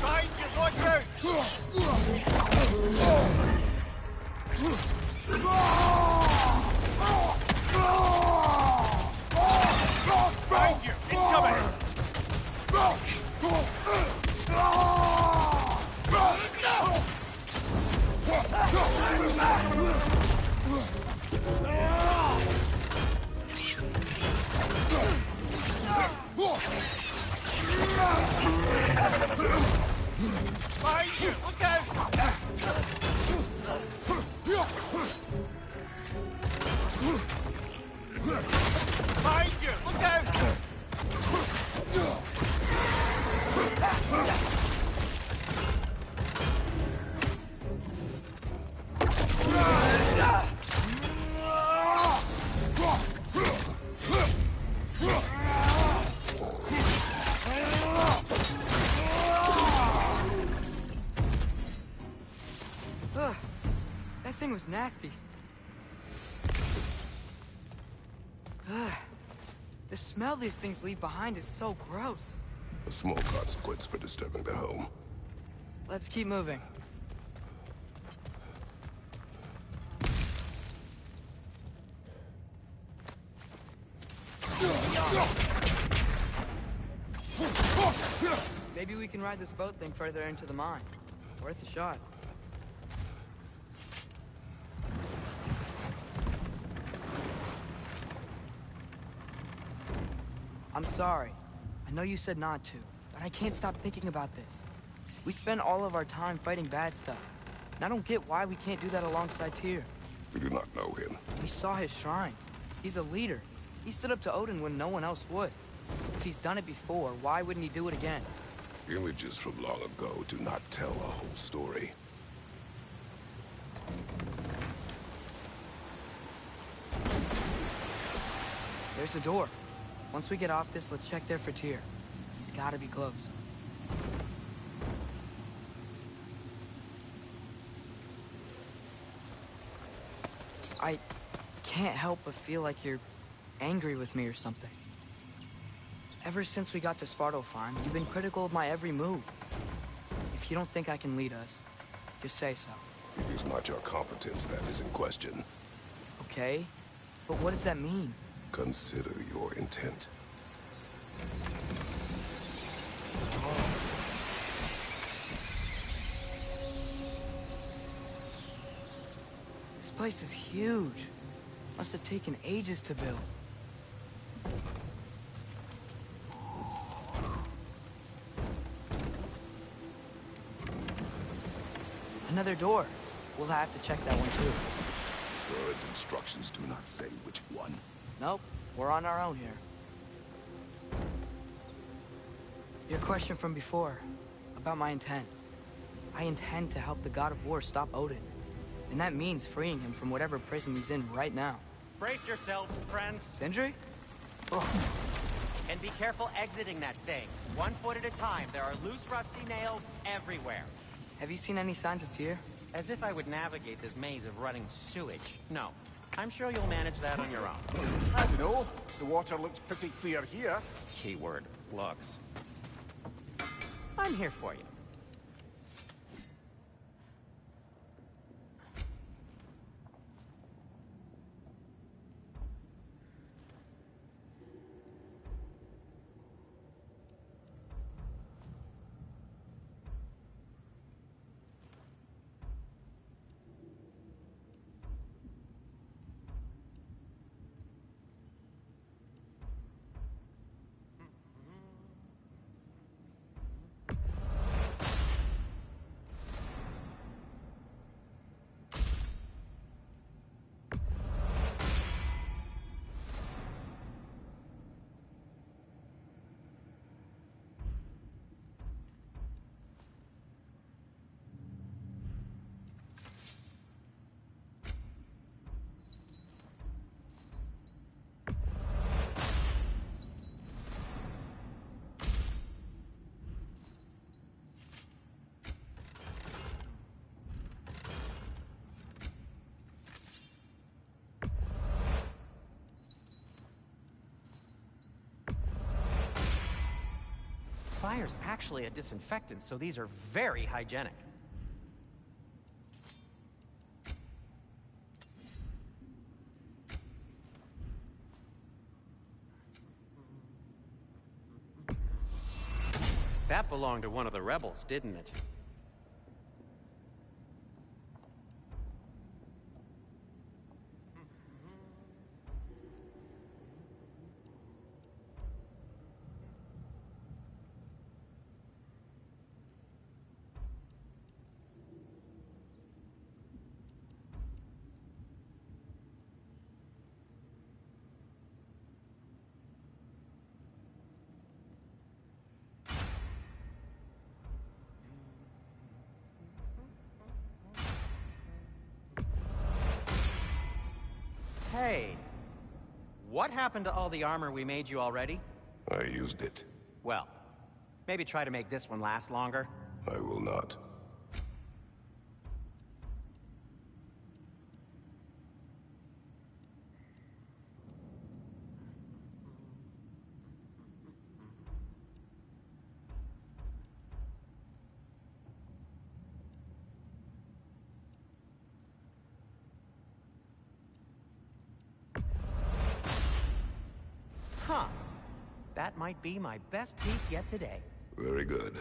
Behind you, watch out! Behind you, incoming! Behind you, look out! Behind you, look out! Ugh, that thing was nasty. Ugh, the smell these things leave behind is so gross. A small consequence for disturbing their home. Let's keep moving. Maybe we can ride this boat thing further into the mine. Worth a shot. I'm sorry. I know you said not to, but I can't stop thinking about this. We spend all of our time fighting bad stuff. And I don't get why we can't do that alongside Tyr. We do not know him. We saw his shrines. He's a leader. He stood up to Odin when no one else would. If he's done it before, why wouldn't he do it again? Images from long ago do not tell a whole story. There's a door. Once we get off this, let's check there for Tyr. He's gotta be close. I can't help but feel like you're angry with me or something. Ever since we got to Svartalfheim, you've been critical of my every move. If you don't think I can lead us, just say so. It is not your competence that is in question. Okay? But what does that mean? Consider your intent. This place is huge. Must have taken ages to build. Another door. We'll have to check that one too. Word's instructions do not say which one. Nope, we're on our own here. Your question from before, about my intent. I intend to help the God of War stop Odin. And that means freeing him from whatever prison he's in right now. Brace yourselves, friends, Sindri? and be careful exiting that thing. 1 foot at a time. There are loose, rusty nails everywhere. Have you seen any signs of Tyr? As if I would navigate this maze of running sewage. No. I'm sure you'll manage that on your own. I don't know. The water looks pretty clear here. Keyword, looks. I'm here for you. fire's actually a disinfectant, so these are very hygienic. That belonged to one of the rebels, didn't it? Hey, what happened to all the armor we made you already? I used it. Well, maybe try to make this one last longer. I will not. Huh. That might be my best piece yet today. Very good.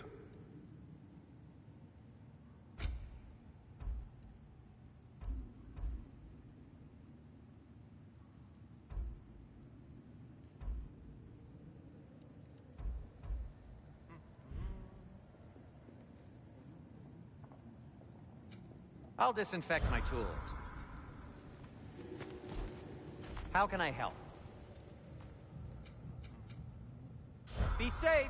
I'll disinfect my tools. How can I help? Be safe!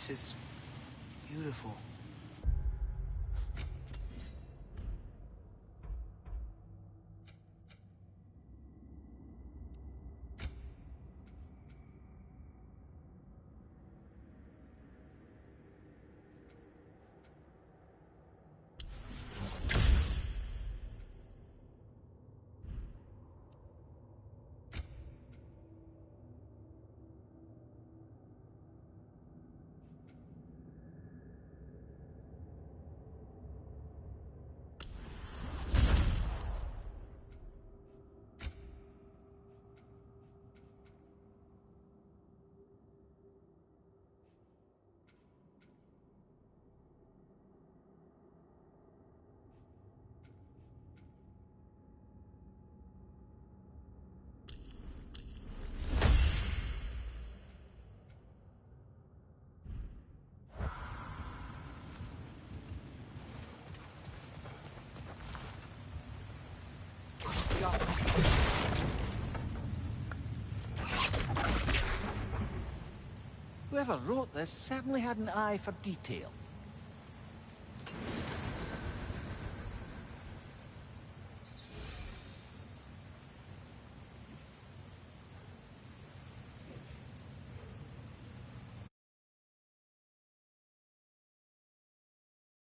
This is beautiful. Whoever wrote this certainly had an eye for detail.